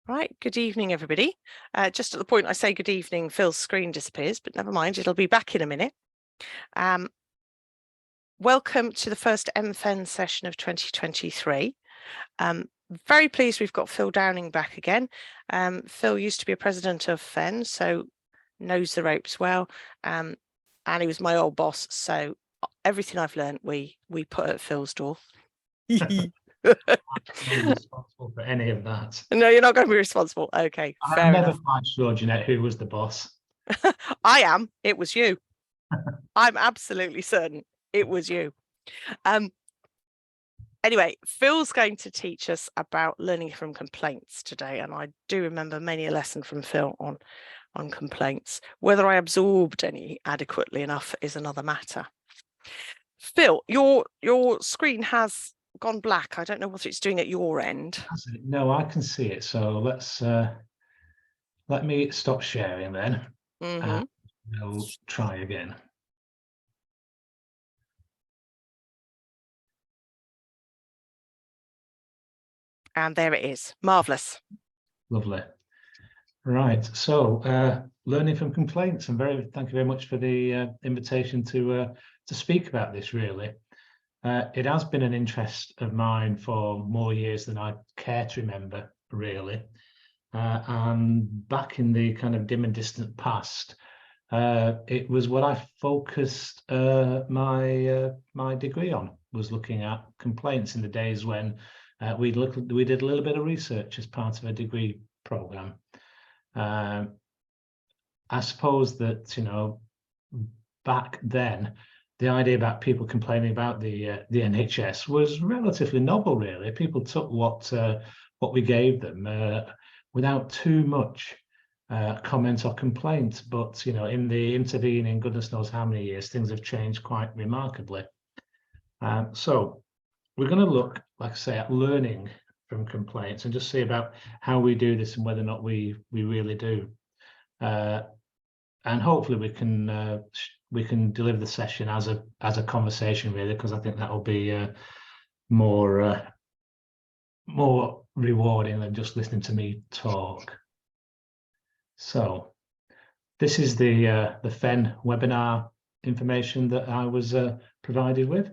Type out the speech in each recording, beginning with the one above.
Right, good evening, everybody. Just at the point I say good evening, Phil's screen disappears, but never mind, it'll be back in a minute. Welcome to the first MFEN session of 2023. Very pleased we've got Phil Downing back again. Phil used to be a president of FEN, so knows the ropes well, and he was my old boss, so everything I've learned we put at Phil's door. I'm not responsible for any of that. No, you're not going to be responsible. Okay, fair enough. I'm never quite sure, Jeanette, who was the boss. I am. It was you. I'm absolutely certain it was you. Anyway, Phil's going to teach us about learning from complaints today, and I do remember many a lesson from Phil on complaints. Whether I absorbed any adequately enough is another matter. Phil, your screen has gone black. I don't know what it's doing at your end. No, I can see it. So let me stop sharing then. And we'll try again. And there it is. Marvellous. Lovely. Right. So learning from complaints. And thank you very much for the invitation to speak about this, really. It has been an interest of mine for more years than I care to remember, really. And back in the kind of dim and distant past, it was what I focused my degree on, was looking at complaints in the days when we did a little bit of research as part of a degree program. I suppose that, you know, back then, the idea about people complaining about the NHS was relatively novel, really. People took what we gave them without too much comment or complaint. But, you know, in the intervening goodness knows how many years, things have changed quite remarkably. So we're going to look, like I say, at learning from complaints and just see about how we do this and whether or not we really do. And hopefully we can deliver the session as a conversation, really, because I think that will be more rewarding than just listening to me talk. So this is the FEN webinar information that I was provided with.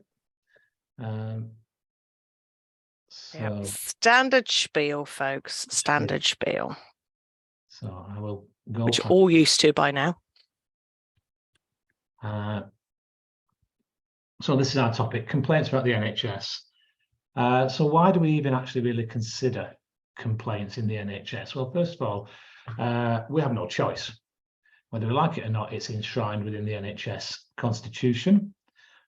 Yep. Standard spiel, folks. Standard spiel. So I will go. Which you're all used to by now. So this is our topic: complaints about the NHS. So why do we even actually really consider complaints in the NHS? Well, first of all, we have no choice. Whether we like it or not, it's enshrined within the NHS constitution.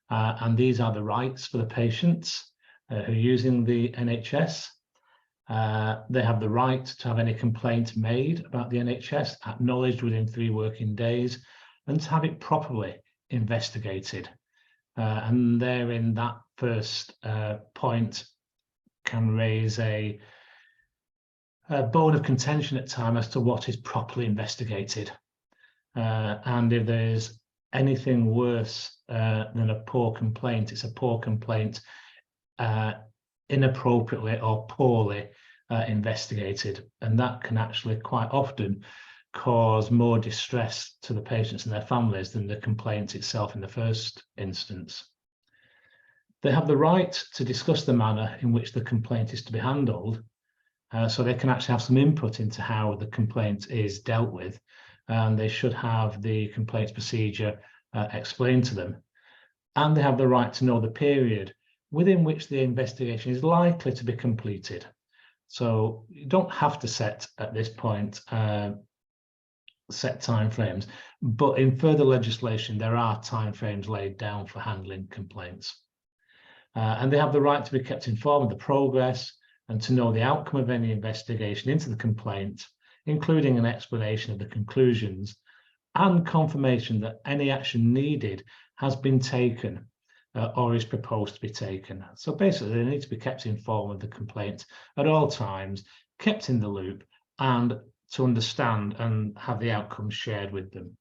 And these are the rights for the patients who are using the NHS. They have the right to have any complaint made about the NHS acknowledged within 3 working days and to have it properly investigated. And therein, that first point can raise a bone of contention at times as to what is properly investigated. And if there's anything worse than a poor complaint, it's a poor complaint inappropriately or poorly investigated, and that can actually quite often cause more distress to the patients and their families than the complaint itself in the first instance. They have the right to discuss the manner in which the complaint is to be handled, so they can actually have some input into how the complaint is dealt with, and they should have the complaints procedure explained to them. And they have the right to know the period within which the investigation is likely to be completed. So you don't have to set, at this point, set timeframes, but in further legislation, there are timeframes laid down for handling complaints. And they have the right to be kept informed of the progress and to know the outcome of any investigation into the complaint, including an explanation of the conclusions and confirmation that any action needed has been taken or is proposed to be taken. So basically, they need to be kept informed of the complaint at all times, kept in the loop, and to understand and have the outcomes shared with them.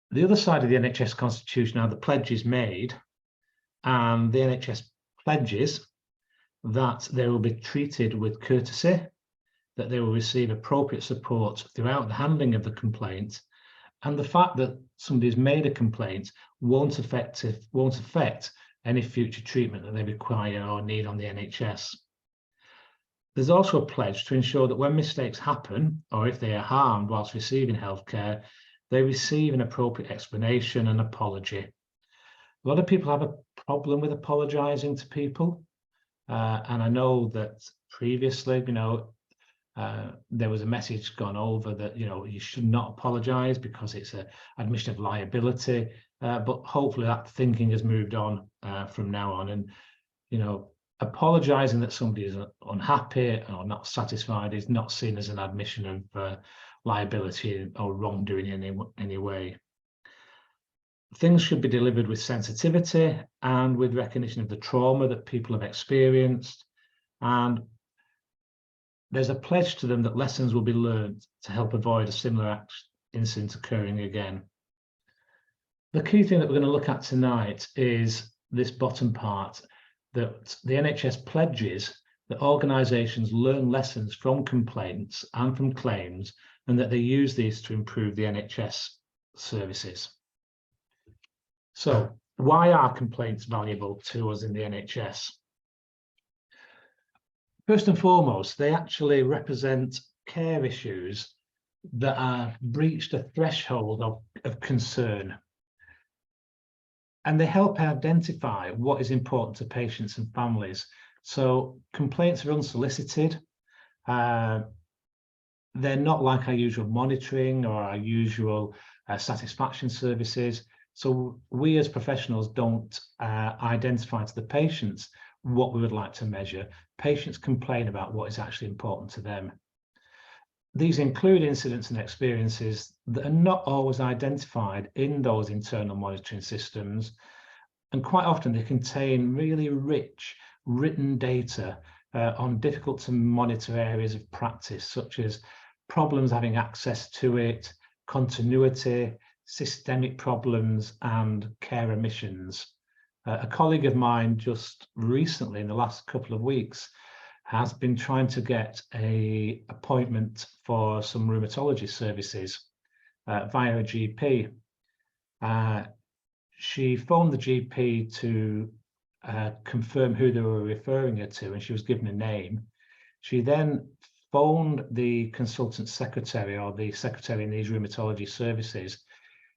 The other side of the NHS constitution are the pledges made, and the NHS pledges that they will be treated with courtesy, that they will receive appropriate support throughout the handling of the complaint, and the fact that somebody's made a complaint won't affect any future treatment that they require or need on the NHS. There's also a pledge to ensure that when mistakes happen, or if they are harmed whilst receiving healthcare, they receive an appropriate explanation and apology. A lot of people have a problem with apologising to people. And I know that previously, there was a message gone over that, you should not apologise because it's an admission of liability. But hopefully that thinking has moved on from now on. And, apologising that somebody is unhappy or not satisfied is not seen as an admission of liability or wrongdoing in any way. Things should be delivered with sensitivity and with recognition of the trauma that people have experienced. And there's a pledge to them that lessons will be learned to help avoid a similar incident occurring again. The key thing that we're going to look at tonight is this bottom part, that the NHS pledges that organisations learn lessons from complaints and from claims, and that they use these to improve the NHS services. So, why are complaints valuable to us in the NHS? First and foremost, they actually represent care issues that are breached a threshold of concern. And they help identify what is important to patients and families. So complaints are unsolicited. They're not like our usual monitoring or our usual satisfaction services. So we as professionals don't identify to the patients what we would like to measure. Patients complain about what is actually important to them. These include incidents and experiences that are not always identified in those internal monitoring systems. And quite often they contain really rich written data on difficult to monitor areas of practice, such as problems having access to it, continuity, systemic problems, and care omissions. A colleague of mine just recently, in the last couple of weeks, has been trying to get an appointment for some rheumatology services via a GP. She phoned the GP to confirm who they were referring her to, and she was given a name. She then phoned the consultant secretary or the secretary in these rheumatology services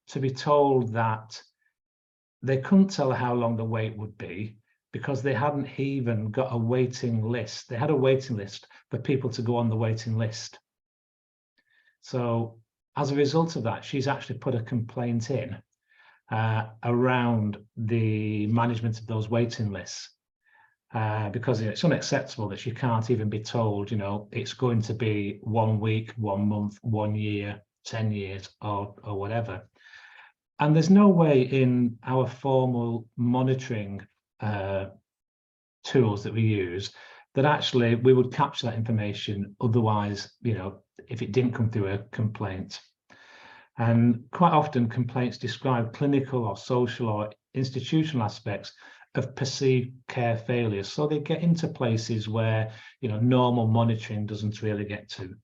to be told that they couldn't tell her how long the wait would be, because they hadn't even got a waiting list. They had a waiting list for people to go on the waiting list. So as a result of that, she's actually put a complaint in around the management of those waiting lists, because it's unacceptable that she can't even be told, it's going to be 1 week, 1 month, 1 year, 10 years, or whatever. And there's no way in our formal monitoring tools that we use that actually we would capture that information otherwise, if it didn't come through a complaint. And quite often complaints describe clinical or social or institutional aspects of perceived care failures. So they get into places where, normal monitoring doesn't really get to.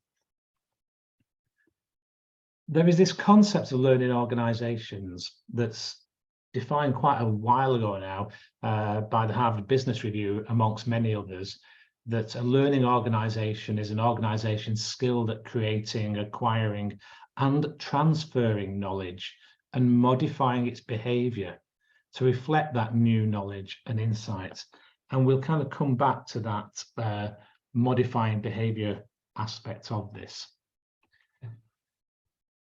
There is this concept of learning organisations that's defined quite a while ago now by the Harvard Business Review, amongst many others, that a learning organisation is an organisation skilled at creating, acquiring and transferring knowledge and modifying its behaviour to reflect that new knowledge and insights. And we'll kind of come back to that modifying behaviour aspect of this.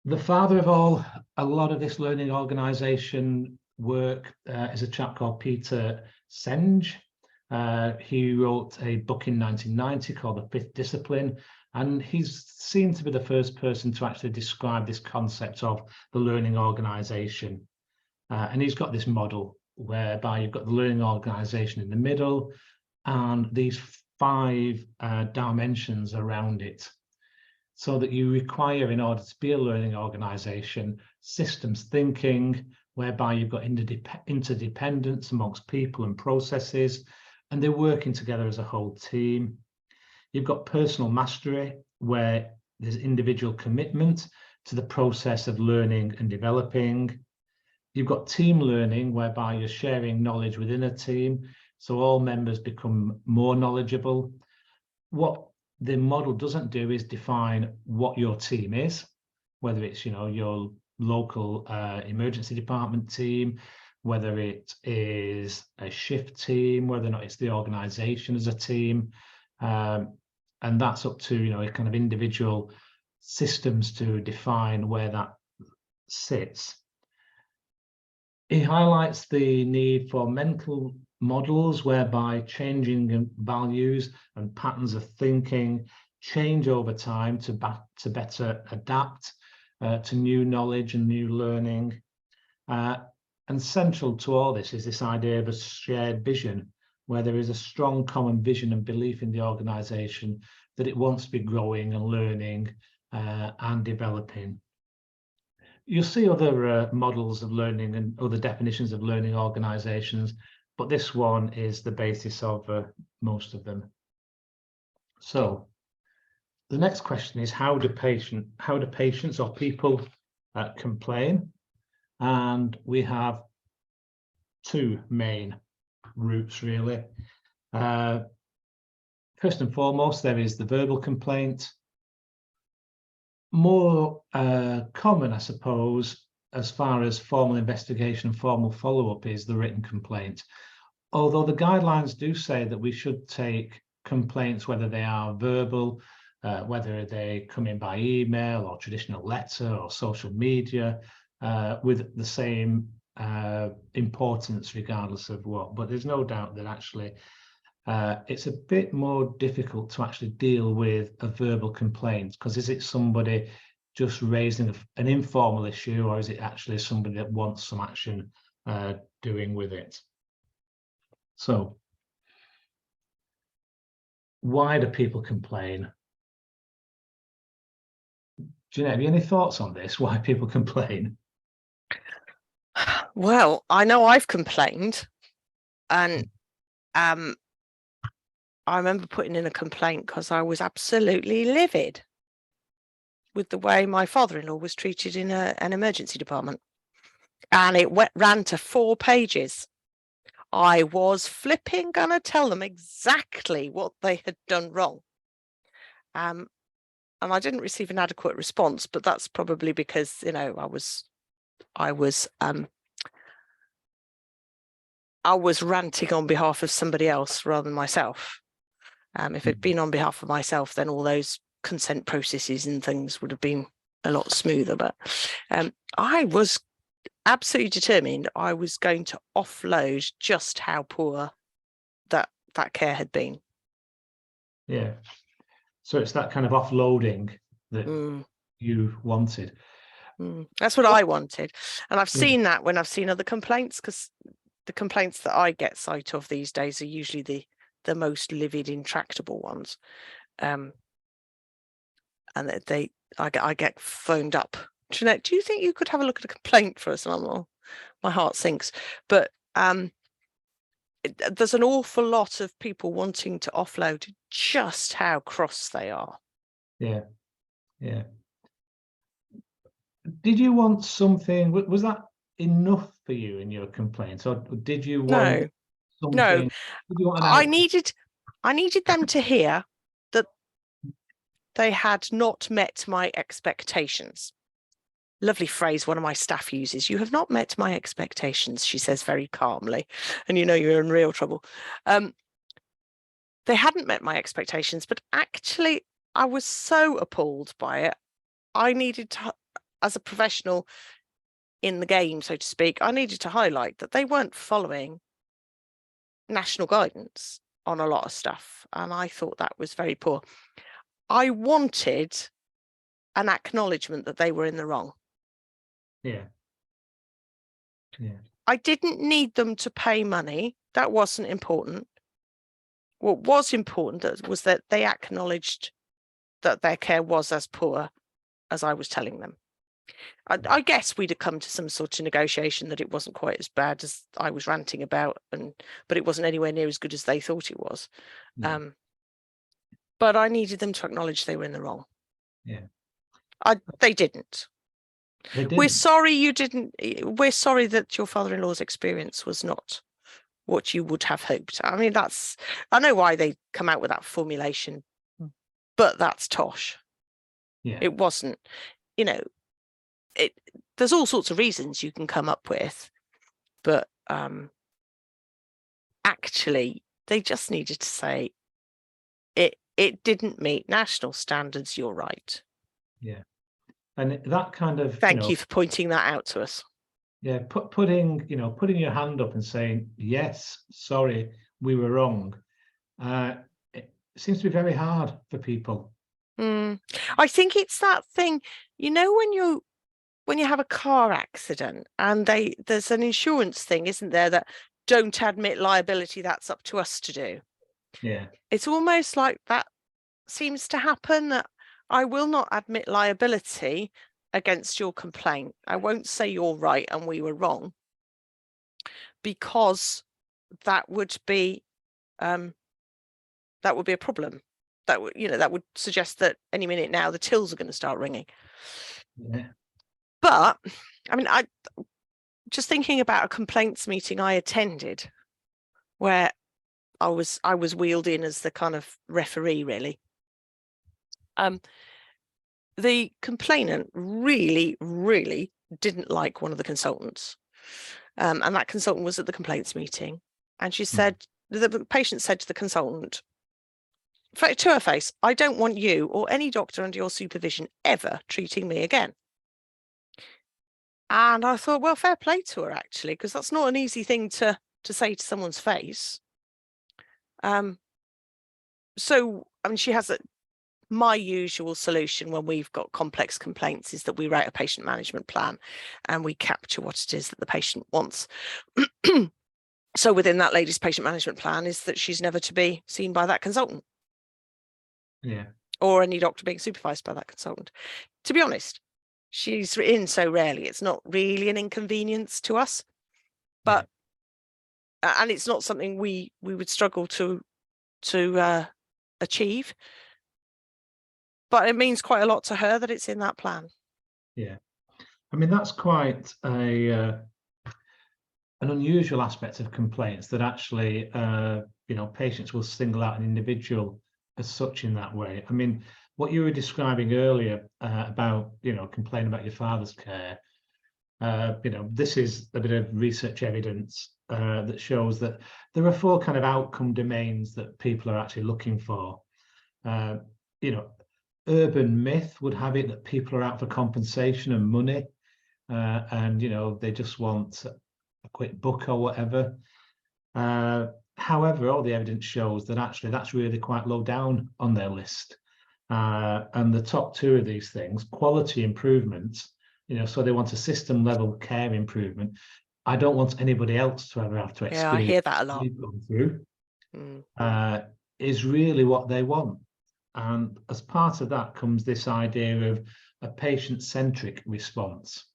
The father of a lot of this learning organisation work is a chap called Peter Senge. He wrote a book in 1990 called The Fifth Discipline, and he's seen to be the first person to actually describe this concept of the learning organisation. And he's got this model whereby you've got the learning organisation in the middle and these 5 dimensions around it. So that you require, in order to be a learning organisation, systems thinking, whereby you've got interdependence amongst people and processes, and they're working together as a whole team. You've got personal mastery, where there's individual commitment to the process of learning and developing. You've got team learning, whereby you're sharing knowledge within a team, so all members become more knowledgeable. What the model doesn't do is define what your team is, whether it's, your local emergency department team, whether it is a shift team, whether or not it's the organization as a team. And that's up to, a kind of individual systems to define where that sits. He highlights the need for mental models whereby changing values and patterns of thinking change over time to better adapt to new knowledge and new learning. And central to all this is this idea of a shared vision, where there is a strong common vision and belief in the organisation that it wants to be growing and learning and developing. You'll see other models of learning and other definitions of learning organisations, but this one is the basis of most of them. So the next question is, how do patients or people complain? And we have two main routes, really. First and foremost, there is the verbal complaint. More common, I suppose, as far as formal investigation and formal follow-up, is the written complaint. Although the guidelines do say that we should take complaints, whether they are verbal, whether they come in by email or traditional letter or social media, with the same importance regardless of what. But there's no doubt that actually it's a bit more difficult to actually deal with a verbal complaint, because is it somebody just raising an informal issue, or is it actually somebody that wants some action doing with it? So why do people complain? Jeanette, have you any thoughts on this, why people complain? Well, I know I've complained, and I remember putting in a complaint because I was absolutely livid with the way my father-in-law was treated in an emergency department. And it ran to 4 pages. I was flipping gonna tell them exactly what they had done wrong. And I didn't receive an adequate response, but that's probably because, I was ranting on behalf of somebody else rather than myself. If it'd been on behalf of myself, then all those consent processes and things would have been a lot smoother. But I was absolutely determined I was going to offload just how poor that care had been. Yeah. So it's that kind of offloading that you wanted. That's what I wanted. And I've seen that when I've seen other complaints, because the complaints that I get sight of these days are usually the most livid, intractable ones. And I get phoned up. Jeanette, do you think you could have a look at a complaint for us? And my heart sinks. But there's an awful lot of people wanting to offload just how cross they are. Yeah. Did you want something? Was that enough for you in your complaint, or did you want something? No. Did you want I needed them to hear that they had not met my expectations. Lovely phrase one of my staff uses. "You have not met my expectations," she says very calmly, and you're in real trouble. They hadn't met my expectations, but actually I was so appalled by it. I needed to, as a professional in the game, so to speak, I needed to highlight that they weren't following national guidance on a lot of stuff, and I thought that was very poor. I wanted an acknowledgement that they were in the wrong. Yeah. I didn't need them to pay money. That wasn't important. What was important was that they acknowledged that their care was as poor as I was telling them. I guess we'd have come to some sort of negotiation that it wasn't quite as bad as I was ranting about, but it wasn't anywhere near as good as they thought it was. Yeah. But I needed them to acknowledge they were in the wrong. Yeah. They didn't. They We're didn't. sorry you didn't. We're sorry that your father-in-law's experience was not what you would have hoped. I mean, I know why they come out with that formulation, but that's tosh. Yeah. It wasn't, you know, there's all sorts of reasons you can come up with, but actually they just needed to say it didn't meet national standards. You're right. Yeah. And that kind of, Thank you for pointing that out to us. yeah, putting your hand up and saying, yes, sorry, we were wrong. It seems to be very hard for people. I think it's that thing, when you have a car accident and there's an insurance thing, isn't there, that don't admit liability, that's up to us to do. Yeah. It's almost like that seems to happen, that I will not admit liability against your complaint. I won't say you're right and we were wrong, because that would be a problem. That would suggest that any minute now the tills are going to start ringing. Yeah. But I mean, I just thinking about a complaints meeting I attended where I was wheeled in as the kind of referee, really. The complainant really, really didn't like one of the consultants. And that consultant was at the complaints meeting. And she said, the patient said to the consultant, to her face, I don't want you or any doctor under your supervision ever treating me again. And I thought, well, fair play to her, actually, because that's not an easy thing to say to someone's face. So, I mean, she has my usual solution when we've got complex complaints is that we write a patient management plan and we capture what it is that the patient wants. So within that lady's patient management plan is that she's never to be seen by that consultant. Yeah. Or any doctor being supervised by that consultant. To be honest, she's in so rarely, it's not really an inconvenience to us. But and it's not something we would struggle to achieve. But it means quite a lot to her that it's in that plan. Yeah. I mean, that's quite an unusual aspect of complaints, that actually, patients will single out an individual as such in that way. I mean, what you were describing earlier about, complaining about your father's care, this is a bit of research evidence that shows that there are 4 kind of outcome domains that people are actually looking for. Urban myth would have it that people are out for compensation and money, and they just want a quick buck or whatever. However, all the evidence shows that actually that's really quite low down on their list. And the top 2 of these things, quality improvements, so they want a system level care improvement. I don't want anybody else to ever have to experience. Yeah, I hear that a lot. Gone through, is really what they want. And as part of that comes this idea of a patient-centric response.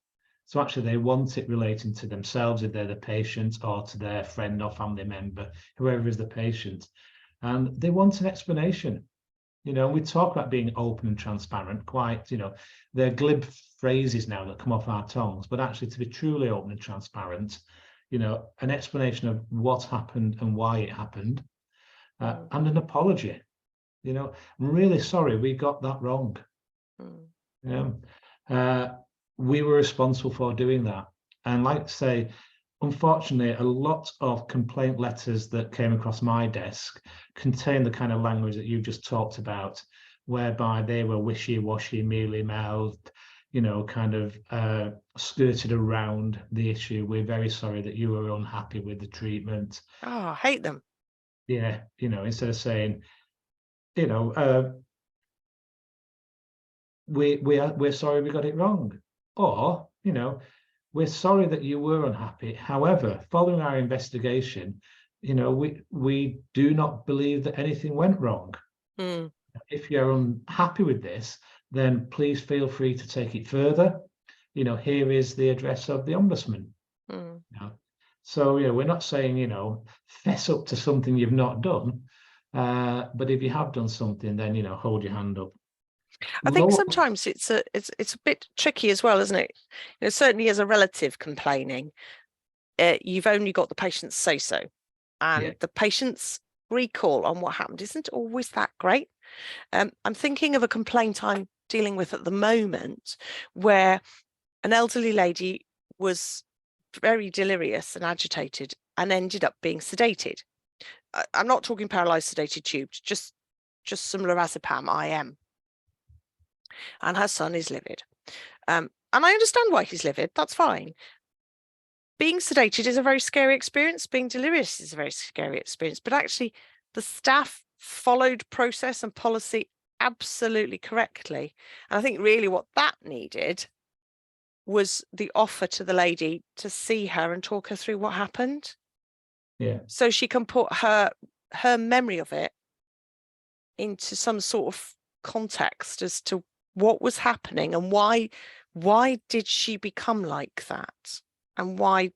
So actually they want it relating to themselves, if they're the patient, or to their friend or family member, whoever is the patient. And they want an explanation. We talk about being open and transparent, quite, they're glib phrases now that come off our tongues, but actually to be truly open and transparent, an explanation of what happened and why it happened, and an apology. I'm really sorry, we got that wrong. We were responsible for doing that. And like to say, unfortunately, a lot of complaint letters that came across my desk contain the kind of language that you just talked about, whereby they were wishy-washy, mealy-mouthed, kind of skirted around the issue. We're very sorry that you were unhappy with the treatment. Oh, I hate them. Yeah, instead of saying, we're sorry we got it wrong, or we're sorry that you were unhappy. However, following our investigation, we do not believe that anything went wrong. If you're unhappy with this, then please feel free to take it further. you know, here is the address of the ombudsman. Mm. You know? So, you know, we're not saying, you know, fess up to something you've not done. But if you have done something, then, you know, hold your hand up. I think Lower, sometimes it's a bit tricky as well, isn't it? You know, certainly as a relative complaining, you've only got the patient's say-so, and yeah, the patient's recall on what happened isn't always that great. I'm thinking of a complaint I'm dealing with at the moment where an elderly lady was very delirious and agitated and ended up being sedated. I'm not talking paralyzed sedated tubed, just some lorazepam IM. And her son is livid. And I understand why he's livid, that's fine. Being sedated is a very scary experience. Being delirious is a very scary experience. But actually, the staff followed process and policy absolutely correctly. And I think really what that needed was the offer to the lady to see her and talk her through what happened. yeah, So she can put her memory of it into some sort of context as to what was happening and why did she become like that, and why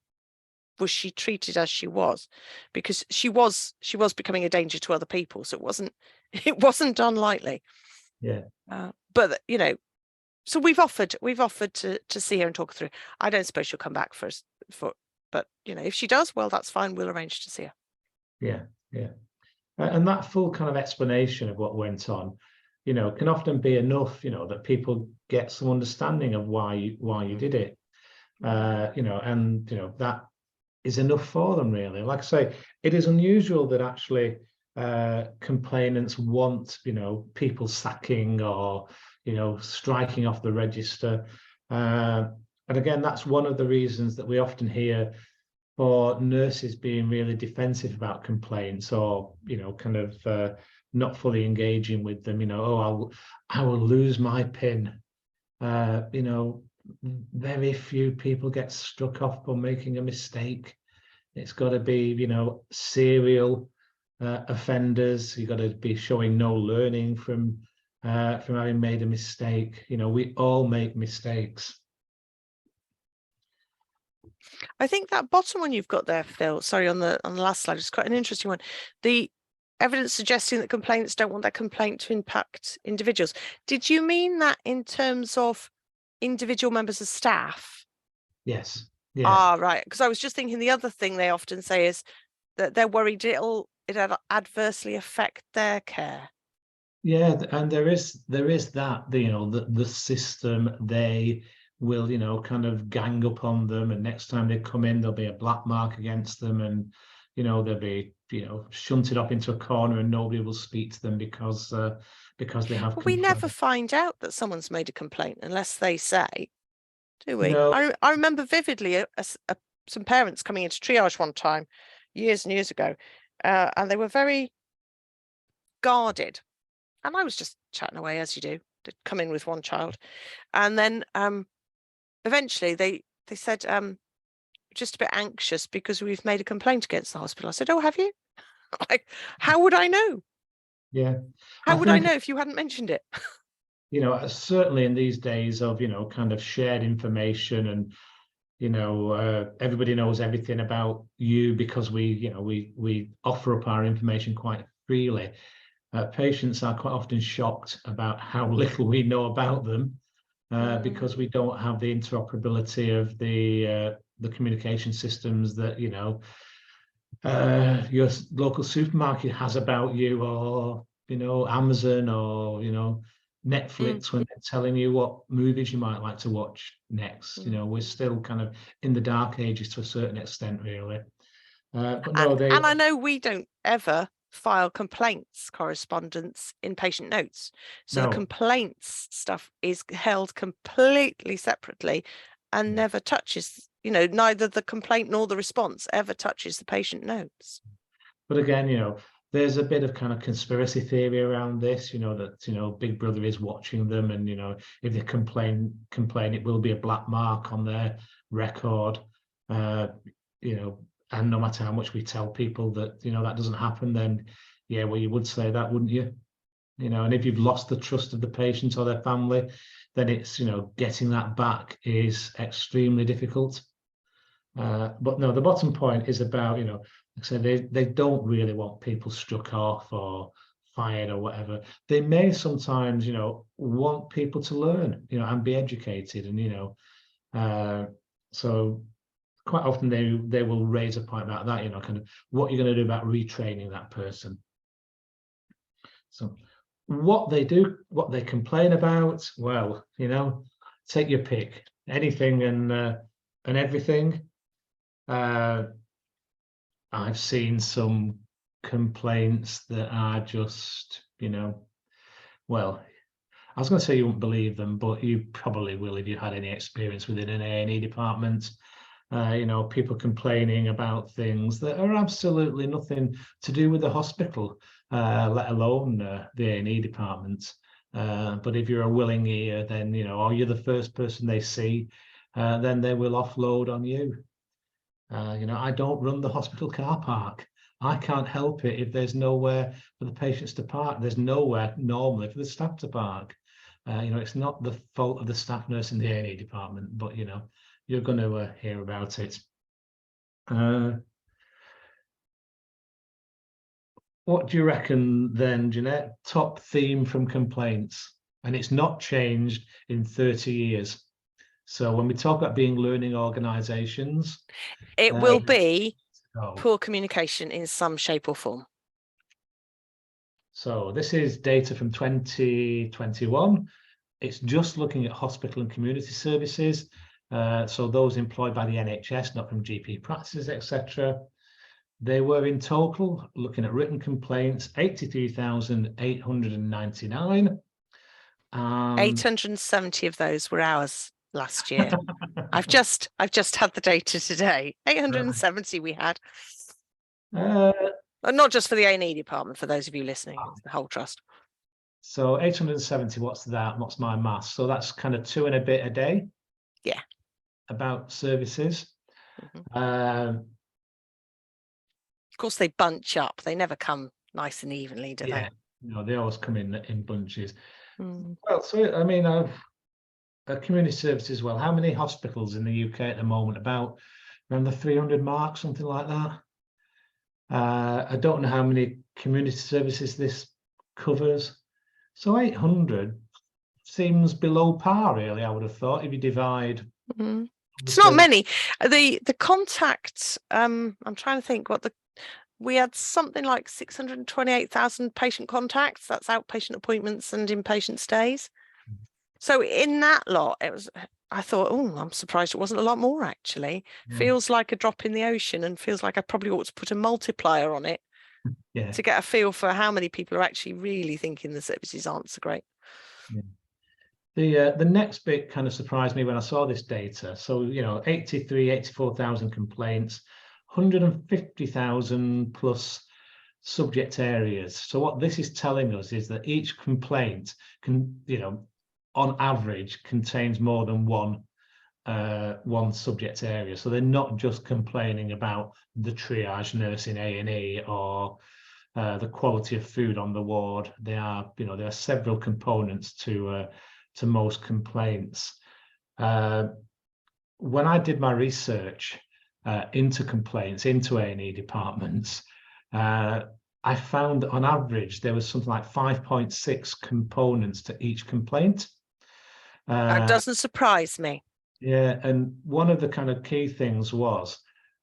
was she treated as she was, because she was becoming a danger to other people, so it wasn't done lightly. yeah, But you know, so we've offered to see her and talk her through. I don't suppose she'll come back but you know, if she does, well, that's fine, we'll arrange to see her. yeah, yeah. And that full kind of explanation of what went on, you know, can often be enough, you know, that people get some understanding of why you did it. You know, and you know, that is enough for them, really. Like I say, it is unusual that actually complainants want, you know, people sacking or, you know, striking off the register. And again, that's one of the reasons that we often hear for nurses being really defensive about complaints, or, you know, kind of not fully engaging with them. You know, oh, I will lose my PIN. You know, very few people get struck off for making a mistake. It's got to be, you know, serial offenders. You've got to be showing no learning from having made a mistake. You know, we all make mistakes. I think that bottom one you've got there, Phil, sorry, on the last slide, is quite an interesting one. The evidence suggesting that complainants don't want their complaint to impact individuals. Did you mean that in terms of individual members of staff? Yes. Yeah. Ah, right. Because I was just thinking the other thing they often say is that they're worried it'll adversely affect their care. Yeah, and there is that, you know, the system, they will, you know, kind of gang up on them, and next time they come in, there'll be a black mark against them, and, you know, they'll be, you know, shunted off into a corner, and nobody will speak to them because they have But we never complained. find out that someone's made a complaint unless they say, do we? No, I remember vividly some parents coming into triage one time, years and years ago, and they were very guarded. And I was just chatting away, as you do. They'd come in with one child. And then eventually they said, just a bit anxious because we've made a complaint against the hospital. I said, oh, have you? Like, how would I know? yeah, How I would I think, know if you hadn't mentioned it? you know, certainly in these days of, you know, kind of shared information, and, you know, everybody knows everything about you because we, you know, we offer up our information quite freely. Patients are quite often shocked about how little we know about them, because we don't have the interoperability of the communication systems that, you know, your local supermarket has about you, or, you know, Amazon, or, you know, Mm, Netflix, when they're telling you what movies you might like to watch next. You mm. know, we're still kind of in the dark ages to a certain extent, really. But no, And I know we don't ever file complaints correspondence in patient notes. So the no, complaints stuff is held completely separately and yeah. never touches, you know, neither the complaint nor the response ever touches the patient notes. But again, you know, there's a bit of kind of conspiracy theory around this, you know, that, you know, Big Brother is watching them, and, you know, if they complain, it will be a black mark on their record. You know, and no matter how much we tell people that, you know, that doesn't happen, then yeah, well, you would say that, wouldn't you? and if you've lost the trust of the patient or their family, then it's, getting that back is extremely difficult. But no, the bottom point is about, like I said, they don't really want people struck off or fired or whatever. They may sometimes, want people to learn, and be educated, and so quite often they will raise a point about that, kind of what you're going to do about retraining that person. So what they complain about, well, take your pick, anything and everything. I've seen some complaints that are just, well, I was going to say you wouldn't believe them, but you probably will if you had any experience within an A&E department. People complaining about things that are absolutely nothing to do with the hospital, let alone the A&E department. But if you're a willing ear, then, or you're the first person they see, then they will offload on you. I don't run the hospital car park. I can't help it if there's nowhere for the patients to park. There's nowhere normally for the staff to park. It's not the fault of the staff nurse in the A&E department, but, you're going to hear about it. What do you reckon then, Jeanette? Top theme from complaints, and it's not changed in 30 years. So when we talk about being learning organisations, it will be poor communication in some shape or form. So this is data from 2021. It's just looking at hospital and community services. So those employed by the NHS, not from GP practices, etc. They were in total, looking at written complaints, 83,899. 870 of those were ours last year. I've just had the data today. 870 we had. Not just for the A&E department, for those of you listening, it's the whole trust. So 870, what's that? What's my math? So that's kind of 2 and a bit a day. Yeah. About services. Of course, they bunch up. They never come nice and evenly, do they? No, they always come in bunches. Well, so I mean, community services. Well, how many hospitals in the UK at the moment? About around the 300 mark, something like that. I don't know how many community services this covers. So 800 seems below par, really. I would have thought, if you divide. It's not many. The contacts. I'm trying to think what we had something like 628,000 patient contacts. That's outpatient appointments and inpatient stays. So in that lot, I thought, oh, I'm surprised it wasn't a lot more, actually. Feels like a drop in the ocean, and feels like I probably ought to put a multiplier on it to get a feel for how many people are actually really thinking the services aren't so great. The next bit kind of surprised me when I saw this data. So, 84,000 complaints, 150,000 plus subject areas. So what this is telling us is that each complaint can, on average, contains more than one subject area. So they're not just complaining about the triage nurse in A&E or the quality of food on the ward. There are several components to most complaints. When I did my research into complaints, into A&E departments, I found that on average there was something like 5.6 components to each complaint. That doesn't surprise me. Yeah, and one of the kind of key things was,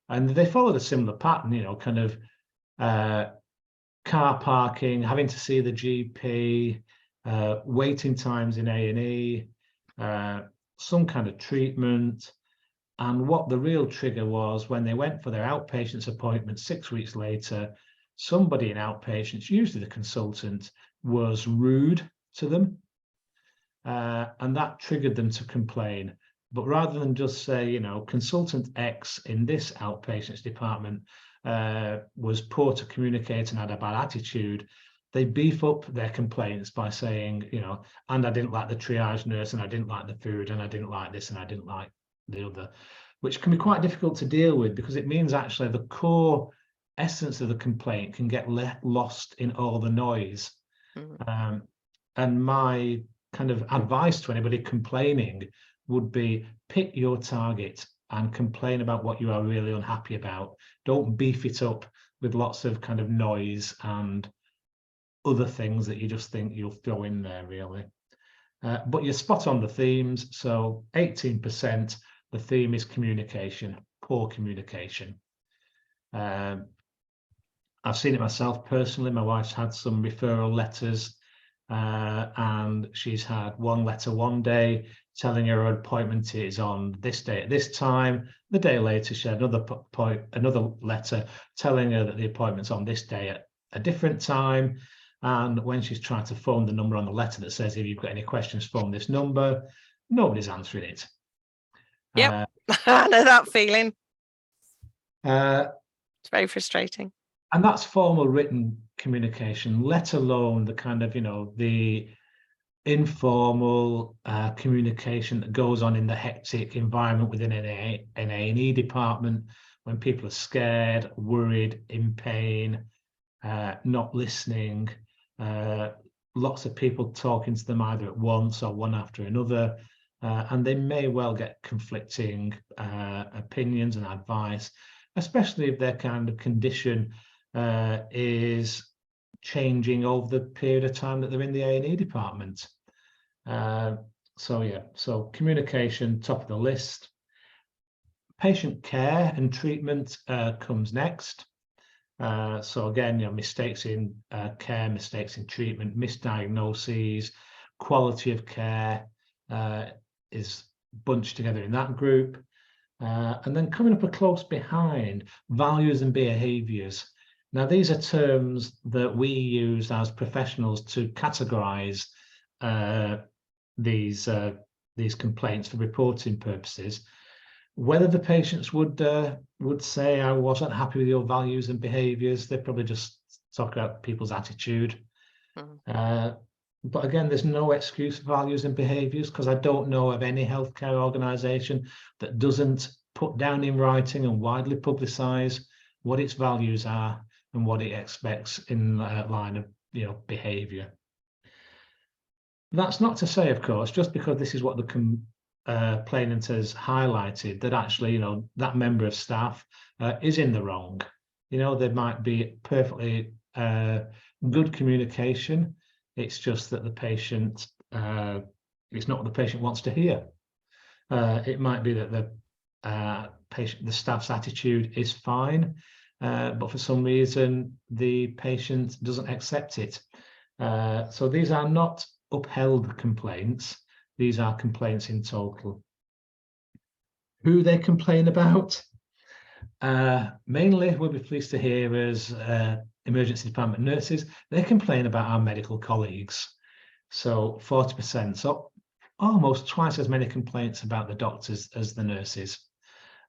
and they followed a similar pattern, kind of car parking, having to see the GP, waiting times in A&E, some kind of treatment. And what the real trigger was, when they went for their outpatients appointment 6 weeks later, somebody in outpatients, usually the consultant, was rude to them. And that triggered them to complain. But rather than just say, consultant X in this outpatients department was poor to communicate and had a bad attitude, they beef up their complaints by saying, and I didn't like the triage nurse, and I didn't like the food, and I didn't like this, and I didn't like the other, which can be quite difficult to deal with, because it means actually the core essence of the complaint can get lost in all the noise. And my kind of advice to anybody complaining would be pick your target and complain about what you are really unhappy about. Don't beef it up with lots of kind of noise and other things that you just think you'll throw in there, really. But you're spot on the themes. So 18%, the theme is communication, poor communication. I've seen it myself personally. My wife's had some referral letters, and she's had one letter one day telling her appointment is on this day at this time. The day later, she had another letter telling her that the appointment's on this day at a different time. And when she's trying to phone the number on the letter that says, if you've got any questions, phone this number, nobody's answering it. Yep, I know that feeling. It's very frustrating. And that's formal written communication, let alone the kind of, the informal communication that goes on in the hectic environment within an A&E department when people are scared, worried, in pain, not listening, lots of people talking to them either at once or one after another, and they may well get conflicting opinions and advice, especially if their kind of condition is changing over the period of time that they're in the A&E department. So communication, top of the list. Patient care and treatment comes next. So again, mistakes in care, mistakes in treatment, misdiagnoses, quality of care is bunched together in that group. And then coming up a close behind, values and behaviours. Now, these are terms that we use as professionals to categorise these complaints for reporting purposes. Whether the patients would say, I wasn't happy with your values and behaviours, they probably just talk about people's attitude. But again, there's no excuse for values and behaviours, because I don't know of any healthcare organisation that doesn't put down in writing and widely publicise what its values are and what it expects in line of behaviour. That's not to say, of course, just because this is what the complainant has highlighted, that actually that member of staff is in the wrong. There might be perfectly good communication. It's just that the patient, it's not what the patient wants to hear. It might be that the staff's attitude is fine, but for some reason the patient doesn't accept it. So these are not upheld complaints. These are complaints in total. Who they complain about? Mainly, we'll be pleased to hear, as emergency department nurses, they complain about our medical colleagues. So 40%, so almost twice as many complaints about the doctors as the nurses.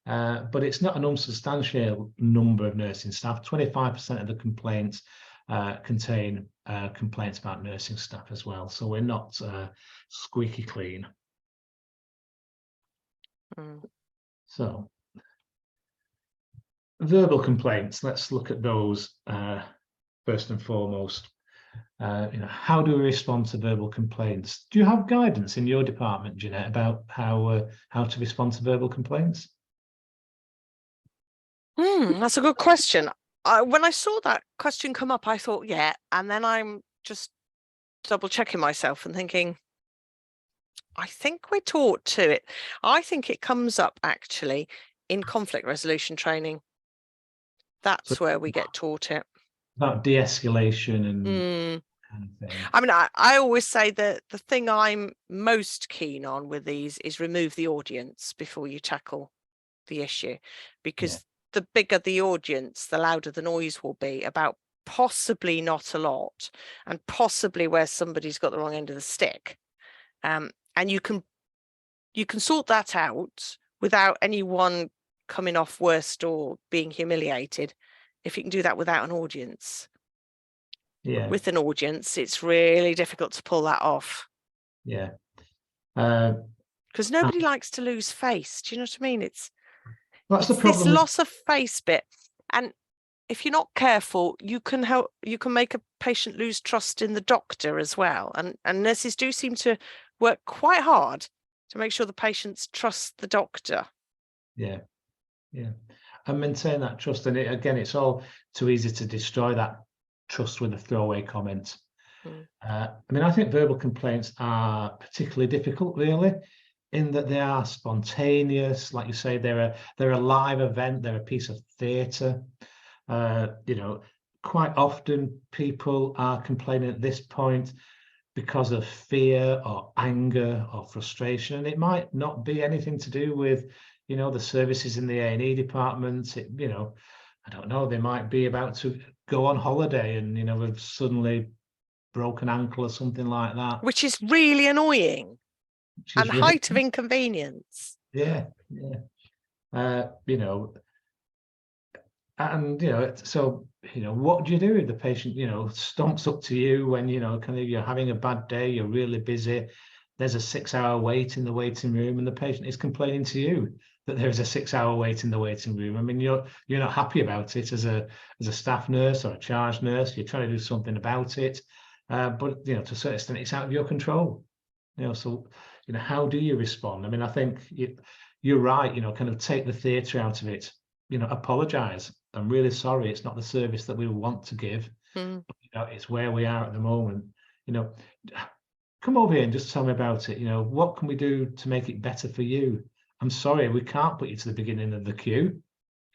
But it's not an unsubstantial number of nursing staff. 25% of the complaints contain complaints about nursing staff as well. So we're not squeaky clean. So verbal complaints, let's look at those first and foremost. How do we respond to verbal complaints? Do you have guidance in your department, Jeanette, about how to respond to verbal complaints? That's a good question. When I saw that question come up, I thought, yeah, and then I'm just double checking myself and thinking, I think we're taught to it. I think it comes up actually in conflict resolution training. That's where we get taught it. About de-escalation and kind of thing. I mean, I always say that the thing I'm most keen on with these is remove the audience before you tackle the issue, because the bigger the audience, the louder the noise will be about possibly not a lot and possibly where somebody's got the wrong end of the stick. And you can sort that out without anyone coming off worst or being humiliated if you can do that without an audience. With an audience, it's really difficult to pull that off. Because nobody likes to lose face. Do you know what I mean? That's the problem. This loss of face bit. And if you're not careful, you can make a patient lose trust in the doctor as well. And nurses do seem to work quite hard to make sure the patients trust the doctor. Yeah, yeah. And maintain that trust. And again, it's all too easy to destroy that trust with a throwaway comment. I mean, I think verbal complaints are particularly difficult, really, in that they are spontaneous. Like you say, they're a live event. They're a piece of theatre. You know, quite often people are complaining at this point because of fear or anger or frustration. And it might not be anything to do with, you know, the services in the A&E department. You know, I don't know, they might be about to go on holiday and, you know, have suddenly broken ankle or something like that. Which is really annoying and height of inconvenience. Yeah, yeah. You know, and, you know, so, you know, what do you do if the patient, you know, stomps up to you when, you know, kind of you're having a bad day, you're really busy, there's a 6-hour wait in the waiting room, and the patient is complaining to you that there's a 6-hour wait in the waiting room. I mean, you're not happy about it as a staff nurse or a charge nurse. You're trying to do something about it, but, you know, to a certain extent, it's out of your control. You know, so, you know, how do you respond? I mean, I think you're right. You know, kind of take the theatre out of it. You know, apologise. I'm really sorry. It's not the service that we want to give. But, you know, it's where we are at the moment. You know, come over here and just tell me about it. You know, what can we do to make it better for you? I'm sorry, we can't put you to the beginning of the queue.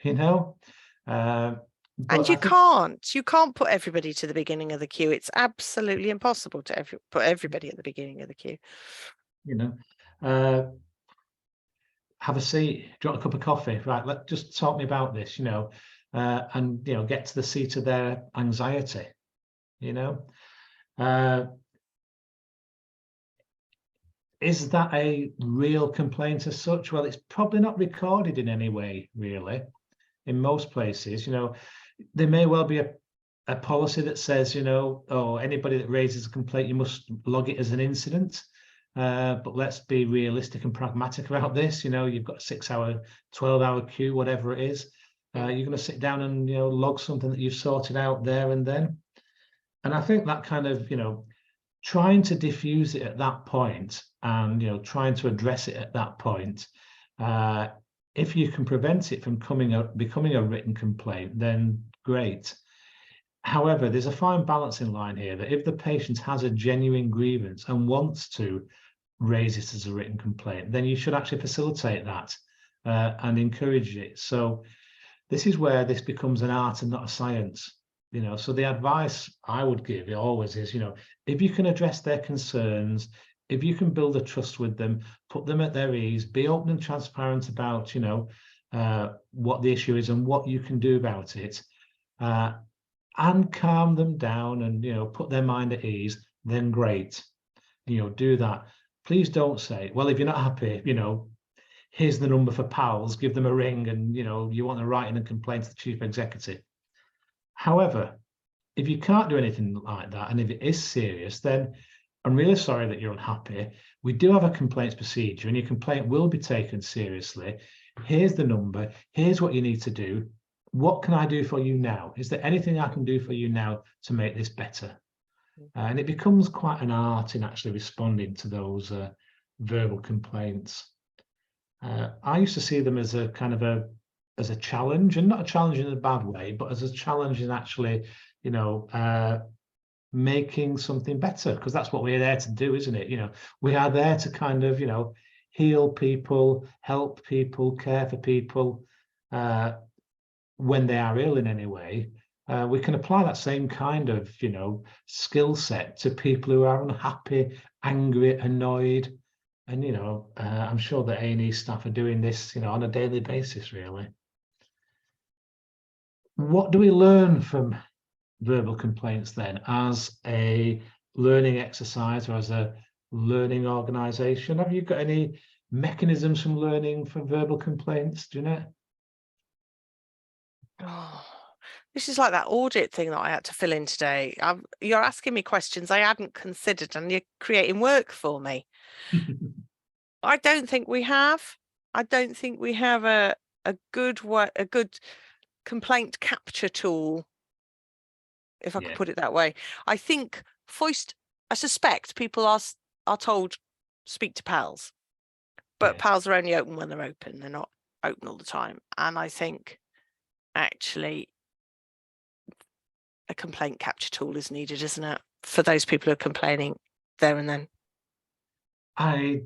You know, and you can't put everybody to the beginning of the queue. It's absolutely impossible to put everybody at the beginning of the queue. You know, have a seat. Do you want a cup of coffee? Right, just talk me about this. You know, and, you know, get to the seat of their anxiety. You know, is that a real complaint as such? Well, it's probably not recorded in any way, really. In most places, you know, there may well be a policy that says, you know, oh, anybody that raises a complaint, you must log it as an incident. But let's be realistic and pragmatic about this. You know, you've got a 6-hour, 12-hour queue, whatever it is. You're going to sit down and, you know, log something that you've sorted out there and then. And I think that kind of, you know, trying to diffuse it at that point and, you know, trying to address it at that point, if you can prevent it from becoming a written complaint, then great. However, there's a fine balancing line here that if the patient has a genuine grievance and wants to raise it as a written complaint, then you should actually facilitate that and encourage it. So this is where this becomes an art and not a science. You know, so the advice I would give always is, you know, if you can address their concerns, if you can build a trust with them, put them at their ease, be open and transparent about, you know, what the issue is and what you can do about it, and calm them down and, you know, put their mind at ease, then great. You know, do that. Please don't say, well, if you're not happy, you know, here's the number for PALS, give them a ring and, you know, you want to write in a complaint to the chief executive. However, if you can't do anything like that, and if it is serious, then I'm really sorry that you're unhappy. We do have a complaints procedure and your complaint will be taken seriously. Here's the number. Here's what you need to do. What can I do for you now? Is there anything I can do for you now to make this better? And it becomes quite an art in actually responding to those verbal complaints. I used to see them as a kind of as a challenge, and not a challenge in a bad way, but as a challenge in actually, you know, making something better, because that's what we're there to do, isn't it? You know, we are there to kind of, you know, heal people, help people, care for people when they are ill in any way. We can apply that same kind of, you know, skill set to people who are unhappy, angry, annoyed. And, you know, I'm sure that A&E staff are doing this, you know, on a daily basis, really. What do we learn from verbal complaints then as a learning exercise or as a learning organisation? Have you got any mechanisms from learning from verbal complaints, do you know? Oh, this is like that audit thing that I had to fill in today. You're asking me questions I hadn't considered and you're creating work for me. I don't think we have. I don't think we have a good complaint capture tool, if I could put it that way. I think I suspect people are told speak to pals, but pals are only open when they're open. They're not open all the time. And I think actually a complaint capture tool is needed, isn't it, for those people who are complaining there and then? I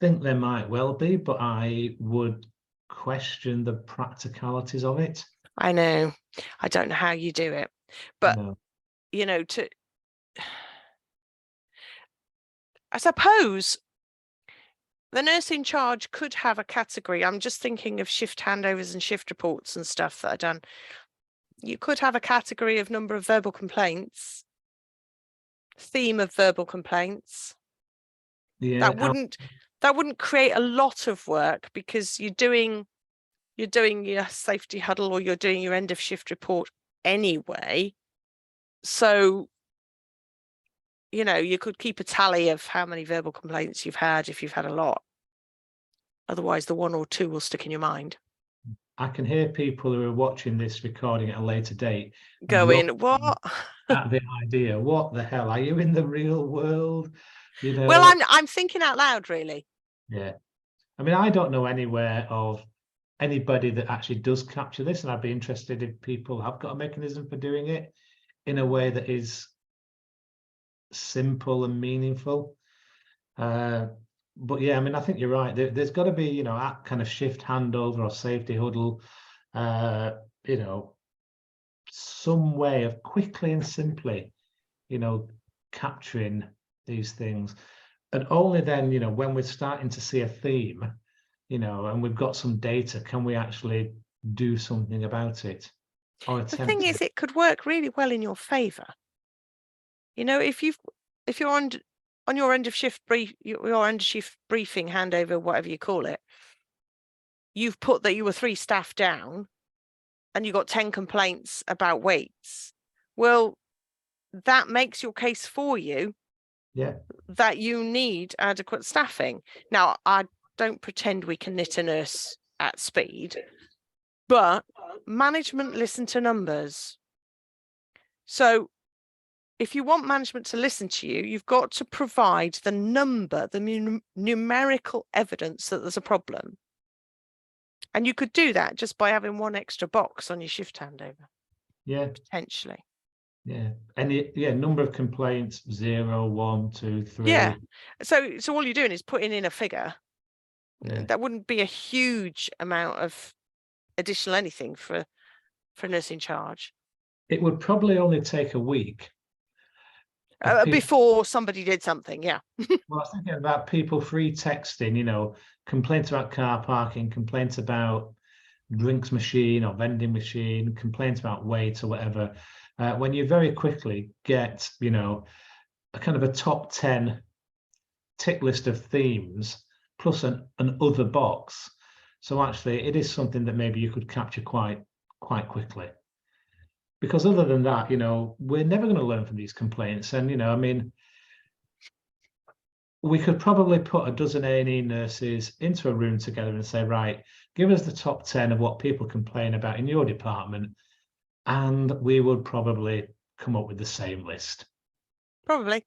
think there might well be, but I would question the practicalities of it. I know. I don't know how you do it, but No. you know, I suppose the nurse in charge could have a category. I'm just thinking of shift handovers and shift reports and stuff that are done. You could have a category of number of verbal complaints, theme of verbal complaints. Yeah, that wouldn't create a lot of work, because you're doing your safety huddle or you're doing your end of shift report anyway. So, you know, you could keep a tally of how many verbal complaints you've had if you've had a lot. Otherwise, the one or two will stick in your mind. I can hear people who are watching this recording at a later date Going, what? at the idea. What the hell? Are you in the real world? You know. Well, I'm thinking out loud, really. Yeah. I mean, I don't know anywhere of anybody that actually does capture this, and I'd be interested if people have got a mechanism for doing it in a way that is simple and meaningful. But yeah, I mean, I think you're right. There's got to be, you know, that kind of shift handover or safety huddle, you know, some way of quickly and simply, you know, capturing these things. And only then, you know, when we're starting to see a theme, you know, and we've got some data, can we actually do something about it? Or The thing is, it could work really well in your favour. You know, if you're on your end of shift your end of shift briefing handover, whatever you call it, you've put that you were 3 staff down and you got 10 complaints about weights. Well, that makes your case for you. Yeah. That you need adequate staffing. Now, I don't pretend we can knit a nurse at speed, but management listen to numbers. So if you want management to listen to you, you've got to provide the numerical evidence that there's a problem. And you could do that just by having one extra box on your shift handover. Yeah. Potentially. Yeah. And number of complaints, 0, 1, 2, 3. Yeah. So all you're doing is putting in a figure. Yeah. That wouldn't be a huge amount of additional anything for a nurse in charge. It would probably only take a week. Before somebody did something, yeah. Well, I was thinking about people free texting, you know, complaints about car parking, complaints about drinks machine or vending machine, complaints about weight or whatever. When you very quickly get, you know, a kind of a top 10 tick list of themes plus an other box. So actually it is something that maybe you could capture quite quickly. Because other than that, you know, we're never going to learn from these complaints. And, you know, I mean, we could probably put a dozen A&E nurses into a room together and say, right, give us the top 10 of what people complain about in your department. And we would probably come up with the same list. Probably.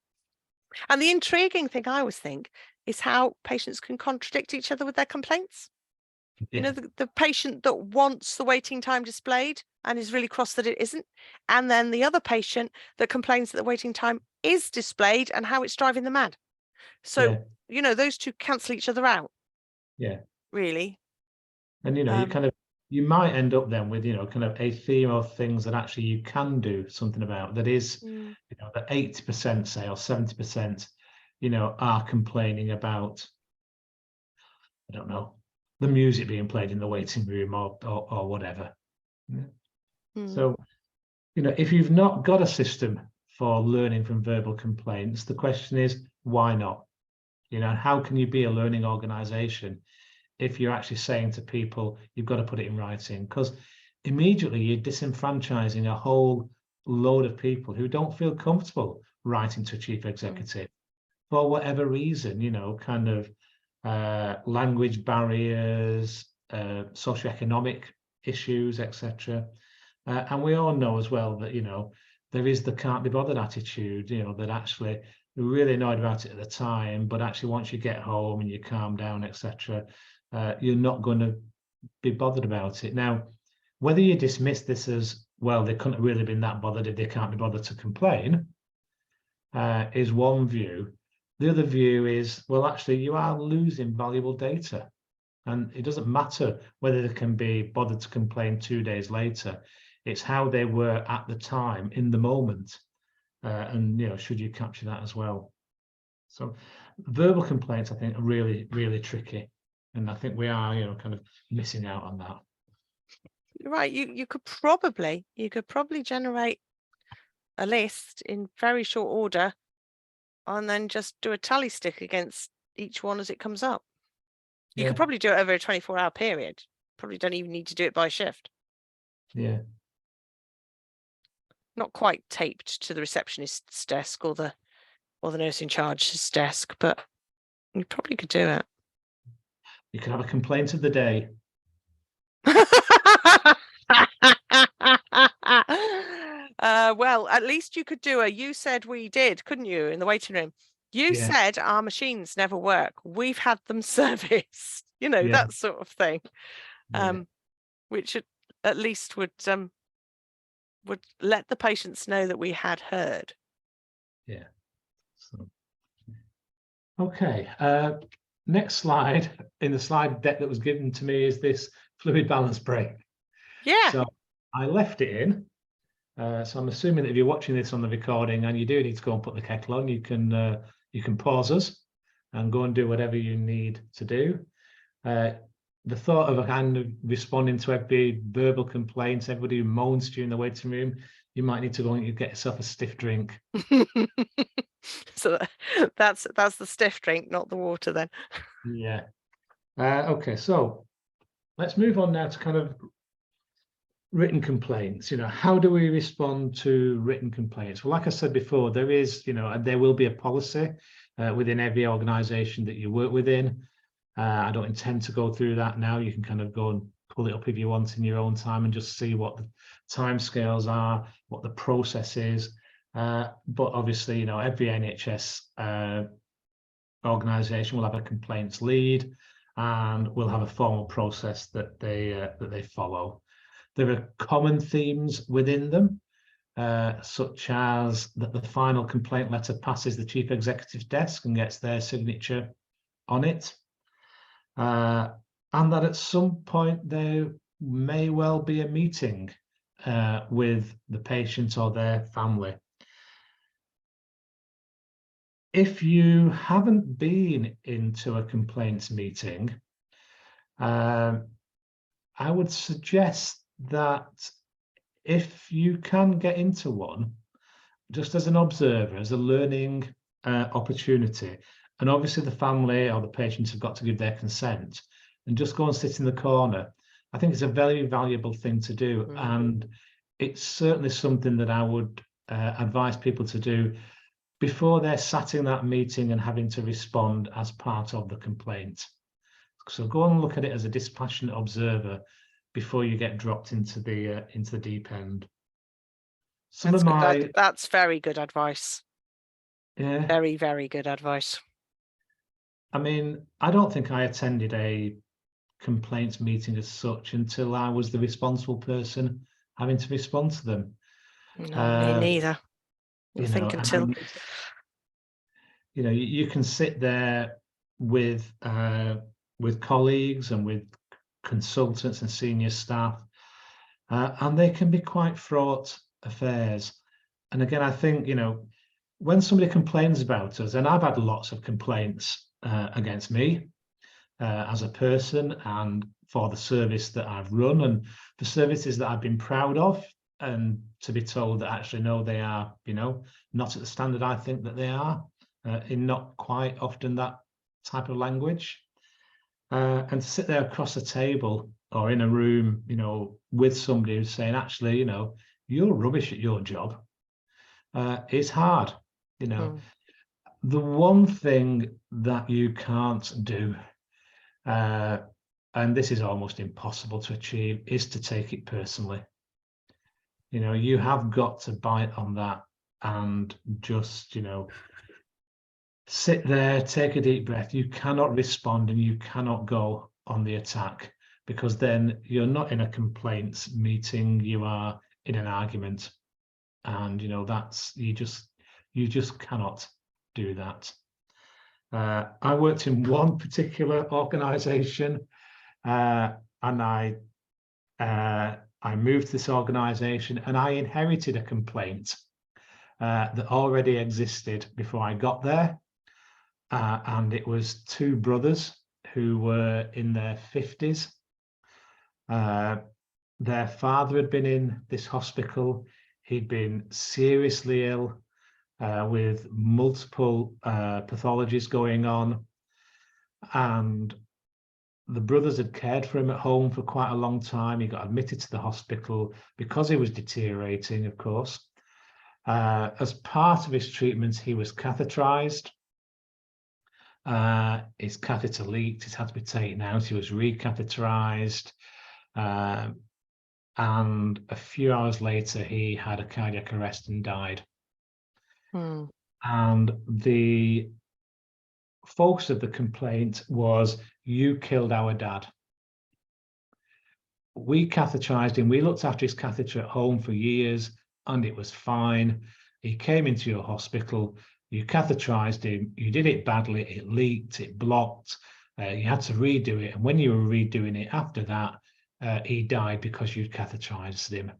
And the intriguing thing I always think is how patients can contradict each other with their complaints. Yeah. You know, the patient that wants the waiting time displayed and is really cross that it isn't. And then the other patient that complains that the waiting time is displayed and how it's driving them mad. So, you know, those two cancel each other out. Yeah. Really. And, you know, you might end up then with, you know, kind of a theme of things that actually you can do something about. That is, you know, that 80% say or 70%, you know, are complaining about, I don't know, the music being played in the waiting room or whatever. So, you know, if you've not got a system for learning from verbal complaints, the question is, why not? You know, how can you be a learning organization if you're actually saying to people, you've got to put it in writing? Because immediately you're disenfranchising a whole load of people who don't feel comfortable writing to a chief executive for whatever reason, you know, kind of language barriers, socioeconomic issues, etc. And we all know as well that, there is the can't be bothered attitude, that actually you're really annoyed about it at the time, but actually once you get home and you calm down, etc., you're not going to be bothered about it. Now, whether you dismiss this as, well, they couldn't have really been that bothered if they can't be bothered to complain, is one view. The other view is, well, actually, you are losing valuable data. And it doesn't matter whether they can be bothered to complain 2 days later. It's how they were at the time, in the moment. And, should you capture that as well? So verbal complaints, I think, are really, really tricky. And I think we are, kind of missing out on that. Right, you could probably generate a list in very short order and then just do a tally stick against each one as it comes up. You could probably do it over a 24-hour period. Probably don't even need to do it by shift. Yeah. Not quite taped to the receptionist's desk or the nurse in charge's desk, but you probably could do it. You could have a complaint of the day. Well, at least you could do you said we did, couldn't you, in the waiting room? You said our machines never work. We've had them serviced, that sort of thing. Which at least would let the patients know that we had heard. Yeah. So, okay. Next slide in the slide deck that was given to me is this fluid balance break. Yeah. So I left it in. So I'm assuming that if you're watching this on the recording and you do need to go and put the kettle on, you can pause us and go and do whatever you need to do. The thought of kind of responding to every verbal complaint, everybody who moans to you in the waiting room, you might need to go and get yourself a stiff drink. So that's the stiff drink, not the water then. Yeah. Okay, so let's move on now to kind of written complaints. How do we respond to written complaints? Well, like I said before, there is, there will be a policy within every organization that you work within. I don't intend to go through that now. You can kind of go and pull it up if you want in your own time and just see what the timescales are, what the process is. But obviously, every NHS organisation will have a complaints lead and will have a formal process that they follow. There are common themes within them, such as that the final complaint letter passes the chief executive's desk and gets their signature on it. And that at some point there may well be a meeting with the patient or their family. If you haven't been into a complaints meeting, I would suggest that if you can get into one, just as an observer, as a learning opportunity, and obviously the family or the patients have got to give their consent, and just go and sit in the corner, I think it's a very valuable thing to do. Mm-hmm. And it's certainly something that I would advise people to do before they're sat in that meeting and having to respond as part of the complaint. So go and look at it as a dispassionate observer before you get dropped into the deep end. That's very good advice. Yeah. Very, very good advice. I mean, I don't think I attended a complaints meeting as such until I was the responsible person having to respond to them. No, me neither. I think until you can sit there with colleagues and with consultants and senior staff, and they can be quite fraught affairs. And again, I think when somebody complains about us, and I've had lots of complaints against me as a person and for the service that I've run and the services that I've been proud of, and to be told that actually no, they are not at the standard I think that they are, in not quite often that type of language, and to sit there across a table or in a room with somebody who's saying actually you're rubbish at your job, it's hard. The one thing that you can't do and this is almost impossible to achieve, is to take it personally. You know, you have got to bite on that and just, you know, sit there, take a deep breath. You cannot respond and you cannot go on the attack, because then you're not in a complaints meeting, you are in an argument. And, you know, that's, you just cannot do that. I worked in one particular organization, and I moved to this organization, and I inherited a complaint that already existed before I got there. And it was two brothers who were in their 50s. Their father had been in this hospital. He'd been seriously ill with multiple pathologies going on. And the brothers had cared for him at home for quite a long time. He got admitted to the hospital because he was deteriorating, of course. As part of his treatment, he was catheterized. His catheter leaked, it had to be taken out, he was recatheterized. And a few hours later, he had a cardiac arrest and died. And the focus of the complaint was, you killed our dad. We catheterized him, we looked after his catheter at home for years, and it was fine. He came into your hospital, you catheterized him, you did it badly, it leaked, it blocked, you had to redo it. And when you were redoing it after that, he died because you'd catheterized him.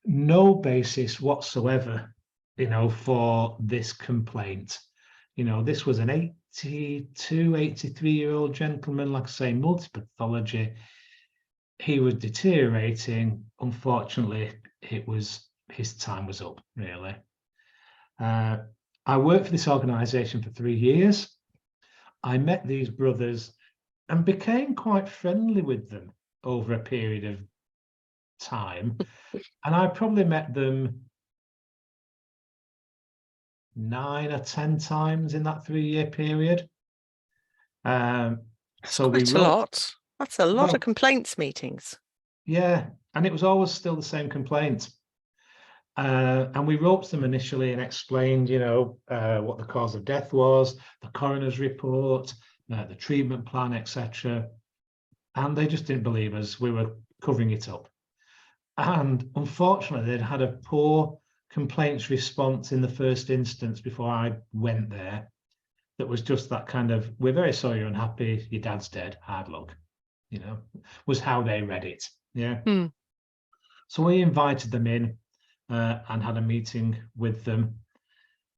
No basis whatsoever, you know, for this complaint. You know, this was an 82, 83-year-old gentleman, like I say, multi-pathology. He was deteriorating. Unfortunately, his time was up, really. I worked for this organization for 3 years. I met these brothers and became quite friendly with them over a period of time. And I probably met them 9 or 10 times in that 3-year period. So we wrote a lot. That's a lot of complaints meetings. Yeah, and it was always still the same complaint. And we wrote to them initially and explained, you know, what the cause of death was, the coroner's report, the treatment plan, etc. And they just didn't believe us. We were covering it up. And unfortunately, they'd had a poor complaints response in the first instance before I went there. That was just that kind of, we're very sorry you're unhappy, your dad's dead, hard luck, you know, was how they read it. Yeah. So we invited them in and had a meeting with them.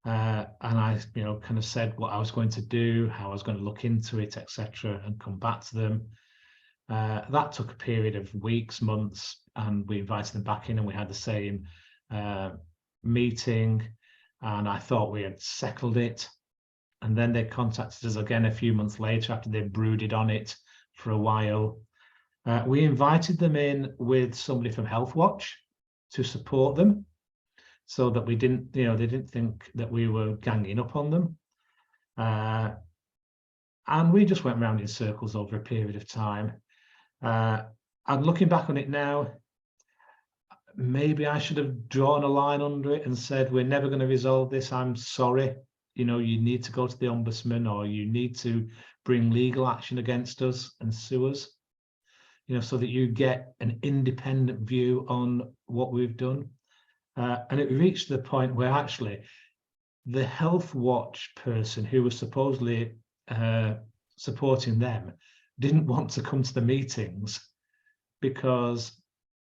And I, you know, kind of said what I was going to do, how I was going to look into it, etc., and come back to them. That took a period of weeks, months, and we invited them back in, and we had the same meeting, and I thought we had settled it. And then they contacted us again a few months later after they brooded on it for a while. We invited them in with somebody from Health Watch to support them, so that we didn't, you know, they didn't think that we were ganging up on them. And we just went round in circles over a period of time. And looking back on it now, maybe I should have drawn a line under it and said, we're never going to resolve this. I'm sorry. You know, you need to go to the ombudsman, or you need to bring legal action against us and sue us, you know, so that you get an independent view on what we've done. And it reached the point where actually the Health Watch person who was supposedly supporting them didn't want to come to the meetings, because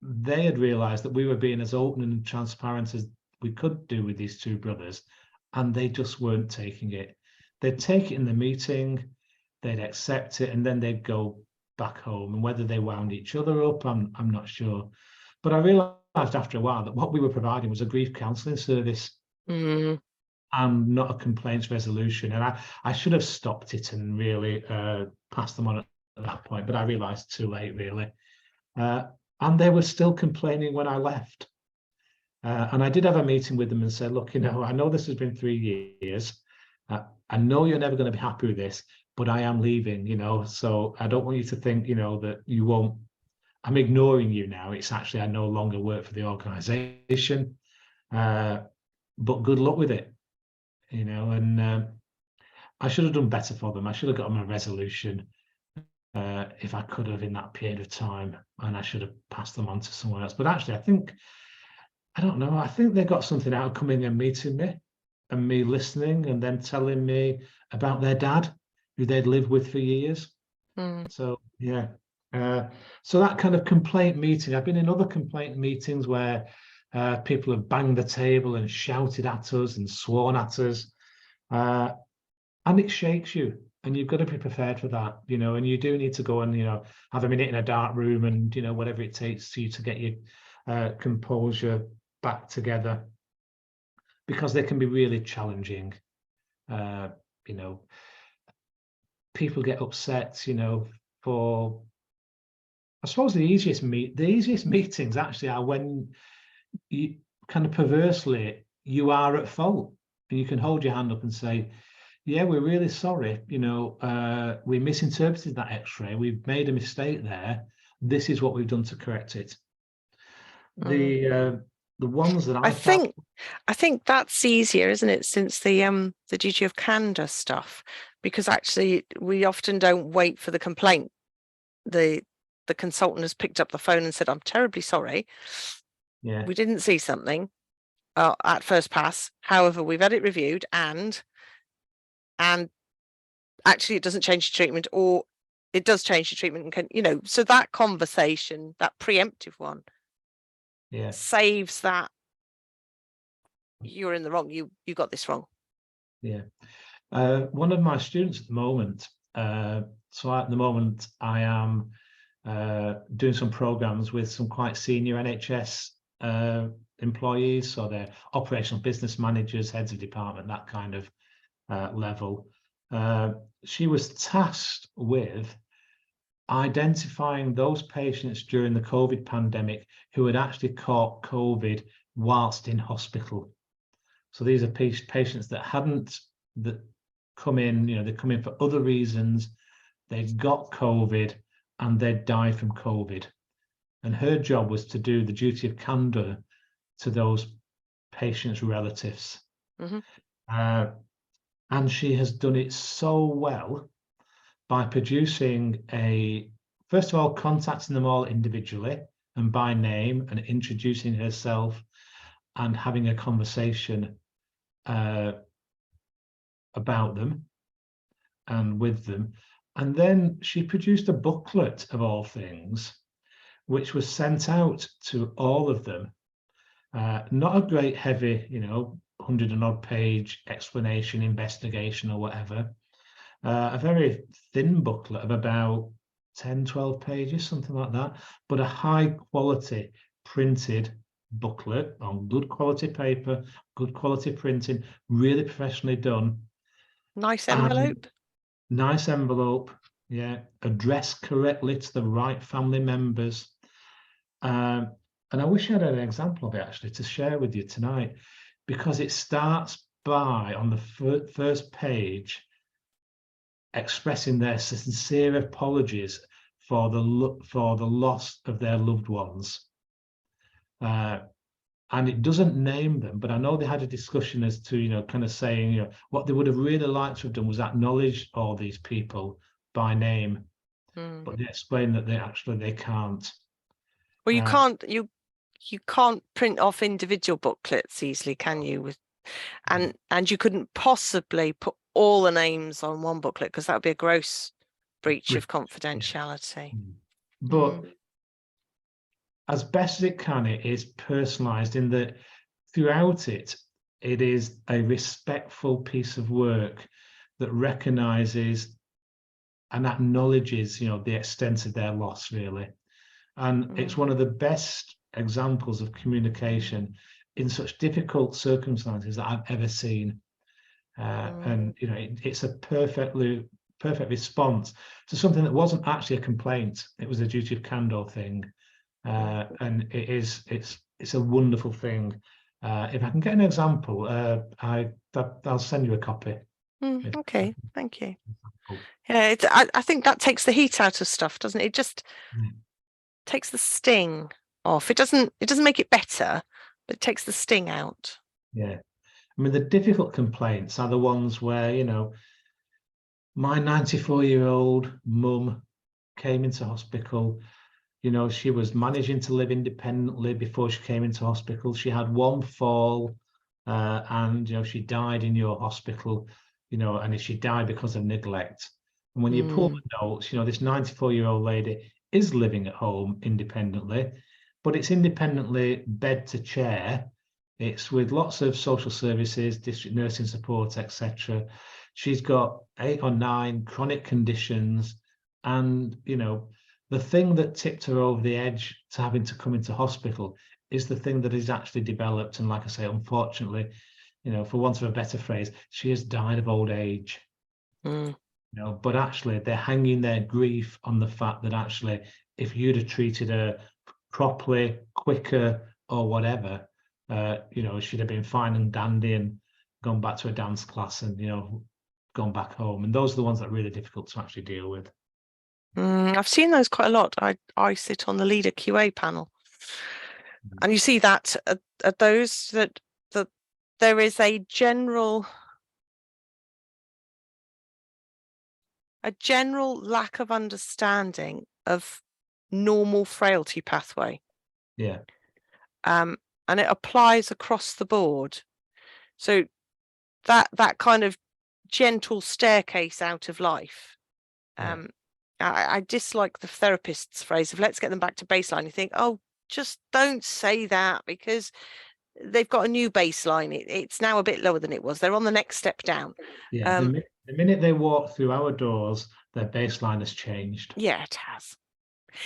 they had realized that we were being as open and transparent as we could do with these two brothers, and they just weren't taking it. They'd take it in the meeting, they'd accept it, and then they'd go back home. And whether they wound each other up, I'm not sure. But I realized after a while that what we were providing was a grief counselling service and not a complaints resolution. And I should have stopped it and really passed them on at that point, but I realized too late, really. And they were still complaining when I left. And I did have a meeting with them and said, look, you know, I know this has been 3 years. I know you're never going to be happy with this, but I am leaving, you know, so I don't want you to think, you know, that you won't, I'm ignoring you now. It's actually, I no longer work for the organization, but good luck with it, you know, and I should have done better for them. I should have got them a resolution if I could have in that period of time, and I should have passed them on to someone else. But actually, I don't know, I think they got something out of coming and meeting me and me listening and then telling me about their dad, who they'd lived with for years. Mm. So, yeah. So that kind of complaint meeting, I've been in other complaint meetings where people have banged the table and shouted at us and sworn at us. And it shakes you, and you've got to be prepared for that, you know, and you do need to go and, you know, have a minute in a dark room and, you know, whatever it takes for you to get your composure back together, because they can be really challenging. You know, people get upset, you know, for, I suppose the easiest meetings actually are when you kind of perversely you are at fault, and you can hold your hand up and say, yeah, we're really sorry, you know, we misinterpreted that x-ray, we've made a mistake there, this is what we've done to correct it. The ones that I I found, think that's easier, isn't it, since the duty of candor stuff, because actually we often don't wait for the complaint. The consultant has picked up the phone and said, I'm terribly sorry, yeah, we didn't see something at first pass, however we've had it reviewed, and actually it doesn't change the treatment, or it does change the treatment, and can, you know, so that conversation, that preemptive one, yeah, saves that you're in the wrong, you got this wrong. yeah. One of my students at the moment, so at the moment I am doing some programs with some quite senior NHS employees, so they're operational business managers, heads of department, that kind of level. She was tasked with identifying those patients during the COVID pandemic who had actually caught COVID whilst in hospital. So these are patients that hadn't come in, you know, they come in for other reasons, they got COVID and they died from COVID. And her job was to do the duty of candor to those patients' relatives. Mm-hmm. And she has done it so well by producing first of all, contacting them all individually and by name and introducing herself and having a conversation about them and with them. And then she produced a booklet of all things, which was sent out to all of them. Not a great heavy, you know, 100 and odd page explanation, investigation or whatever. A very thin booklet of about 10, 12 pages, something like that, but a high quality printed booklet on good quality paper, good quality printing, really professionally done. Nice And envelope. nice envelope, yeah, addressed correctly to the right family members. And I wish I had an example of it actually to share with you tonight, because it starts by, on the first page, expressing their sincere apologies for the loss of their loved ones. And it doesn't name them, but I know they had a discussion as to, you know, kind of saying, you know, what they would have really liked to have done was acknowledge all these people by name, but they explain that they can't. Well, you can't print off individual booklets easily, can you? With and you couldn't possibly put all the names on one booklet, because that would be a gross breach of confidentiality. But as best as it can, it is personalized in that throughout it, it is a respectful piece of work that recognizes and acknowledges, you know, the extent of their loss, really. And it's one of the best examples of communication in such difficult circumstances that I've ever seen. And, you know, it's a perfect response to something that wasn't actually a complaint. It was a duty of candor thing. And it's a wonderful thing. If I can get an example, I'll send you a copy. Okay, thank you. Yeah, I think that takes the heat out of stuff, doesn't it? It just takes the sting off. It doesn't make it better, but it takes the sting out. Yeah. I mean, the difficult complaints are the ones where, my 94-year-old mum came into hospital. She was managing to live independently before she came into hospital. She had one fall, and she died in your hospital. And she died because of neglect. And when you pull the notes, this 94-year-old lady is living at home independently, but it's independently bed to chair. It's with lots of social services, district nursing support, etc. She's got 8 or 9 chronic conditions, and the thing that tipped her over the edge to having to come into hospital is the thing that is actually developed. And like I say, unfortunately, for want of a better phrase, she has died of old age. But actually they're hanging their grief on the fact that actually, if you'd have treated her properly, quicker, or whatever, she'd have been fine and dandy and gone back to a dance class and gone back home. And those are the ones that are really difficult to actually deal with. I've seen those quite a lot. I sit on the leader QA panel, and you see that at those that there is a general lack of understanding of normal frailty pathway. Yeah. And it applies across the board. So that kind of gentle staircase out of life. I dislike the therapist's phrase of let's get them back to baseline. You think, oh, just don't say that, because they've got a new baseline. It's now a bit lower than it was. They're on the next step down. Yeah, the minute they walk through our doors, their baseline has changed. Yeah, it has.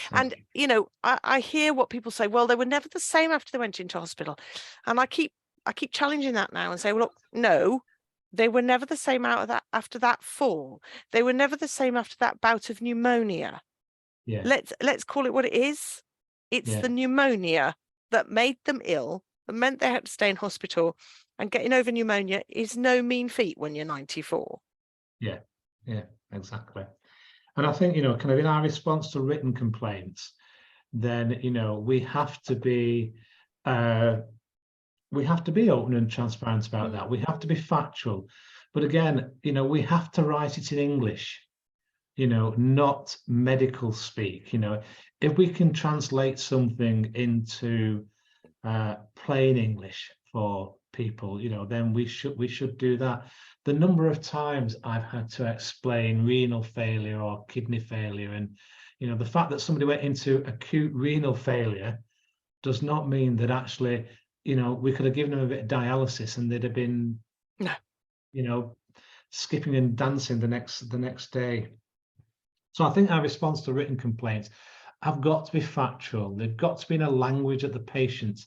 So. And I hear what people say. Well, they were never the same after they went into hospital, and I keep challenging that now and say, well, look, no, they were never the same after that fall. They were never the same after that bout of pneumonia. Yeah. Let's call it what it is. It's the pneumonia that made them ill, that meant they had to stay in hospital. And getting over pneumonia is no mean feat when you're 94. Yeah, exactly. And I think, kind of in our response to written complaints, then, we have to be open and transparent about that. We have to be factual. But again, we have to write it in English, not medical speak. If we can translate something into plain English for people, then we should do that. The number of times I've had to explain renal failure or kidney failure, and the fact that somebody went into acute renal failure does not mean that actually we could have given them a bit of dialysis and they'd have been skipping and dancing the next day. So I think our response to written complaints have got to be factual. They've got to be in a language that the patient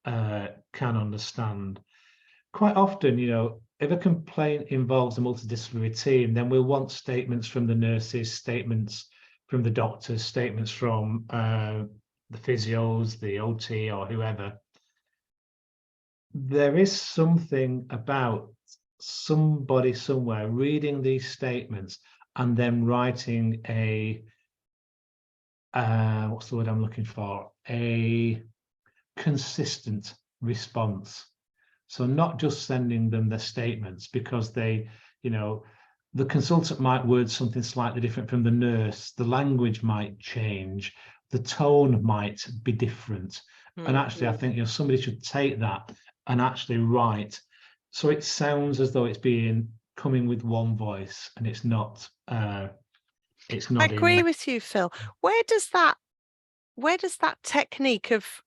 can understand. Quite often, if a complaint involves a multidisciplinary team, then we'll want statements from the nurses, statements from the doctors, statements from the physios, the OT, or whoever. There is something about somebody somewhere reading these statements and then writing a what's the word I'm looking for? A consistent response. So not just sending them the statements, because they, the consultant might word something slightly different from the nurse, the language might change, the tone might be different. And actually, I think somebody should take that and actually write, so it sounds as though it's coming with one voice, and it's not. It's not. I agree with you, Phil. Where does that technique of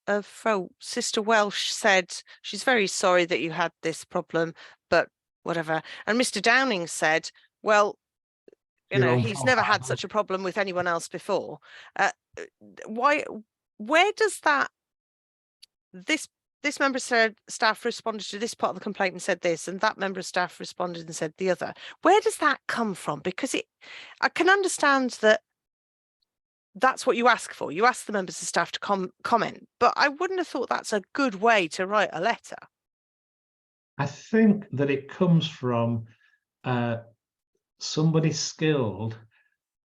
Sister Welsh said she's very sorry that you had this problem, but whatever, and Mr. Downing said, well, he's never had such a problem with anyone else before. Where does that this member of staff responded to this part of the complaint and said this, and that member of staff responded and said the other? Where does that come from? Because I can understand that that's what you ask for. You ask the members of staff to comment, but I wouldn't have thought that's a good way to write a letter. I think that it comes from somebody skilled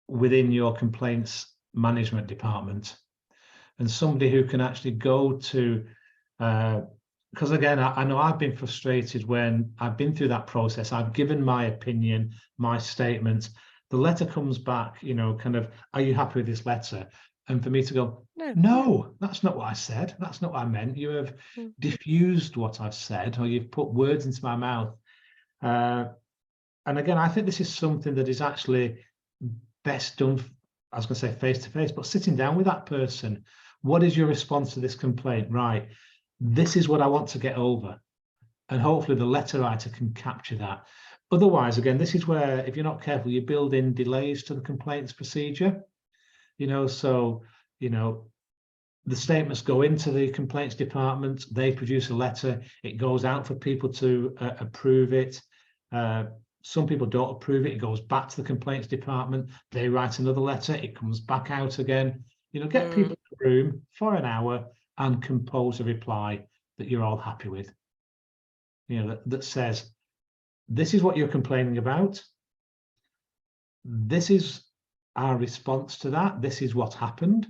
within your complaints management department, and somebody who can actually go to, because again, I know I've been frustrated when I've been through that process. I've given my opinion, my statement. The letter comes back, you know, kind of, are you happy with this letter? And for me to go, no, that's not what I said. That's not what I meant. You have diffused what I've said, or you've put words into my mouth. And again, I think this is something that is actually best done, I was going to say face to face, but sitting down with that person. What is your response to this complaint? Right, this is what I want to get over. And hopefully the letter writer can capture that. Otherwise, again, this is where, if you're not careful, you build in delays to the complaints procedure. You know, so, you know, the statements go into the complaints department, they produce a letter, it goes out for people to approve it. Some people don't approve it, it goes back to the complaints department, they write another letter, it comes back out again. You know, get people in the room for an hour and compose a reply that you're all happy with. You know, that says, this is what you're complaining about. This is our response to that. This is what happened.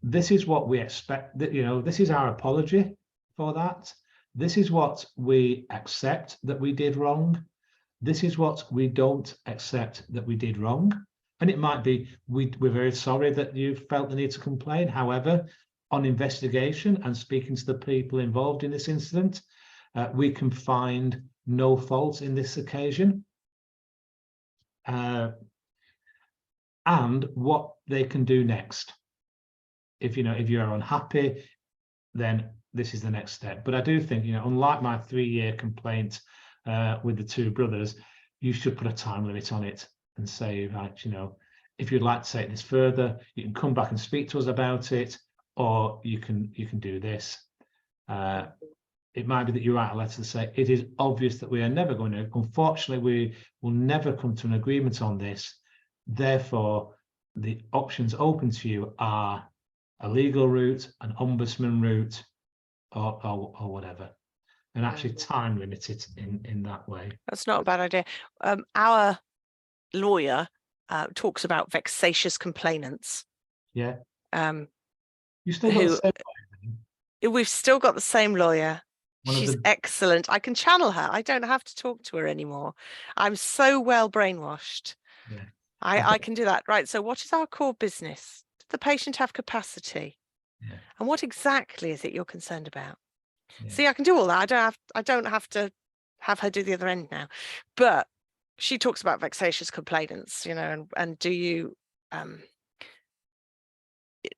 This is what we expect, that, you know, this is our apology for that. This is what we accept that we did wrong. This is what we don't accept that we did wrong. And it might be, we're very sorry that you felt the need to complain. However, on investigation and speaking to the people involved in this incident, we can find no fault in this occasion. And what they can do next. If, you know, if you're unhappy, then this is the next step. But I do think, you know, unlike my 3-year complaint with the 2 brothers, you should put a time limit on it and say, right, you know, if you'd like to take this further, you can come back and speak to us about it, or you can do this. It might be that you write a letter to say, it is obvious that we are never going to, unfortunately, we will never come to an agreement on this. Therefore, the options open to you are a legal route, an ombudsman route, or whatever, and actually time limit it in that way. That's not a bad idea. Our lawyer talks about vexatious complainants. Yeah. You still got the same. We've still got the same lawyer. She's excellent. I can channel her. I don't have to talk to her anymore. I'm so well brainwashed. Yeah. I can do that. Right. So what is our core business? Does the patient have capacity? Yeah. And what exactly is it you're concerned about? Yeah. See, I can do all that. I don't have to have her do the other end now. But she talks about vexatious complainants, you know, and do you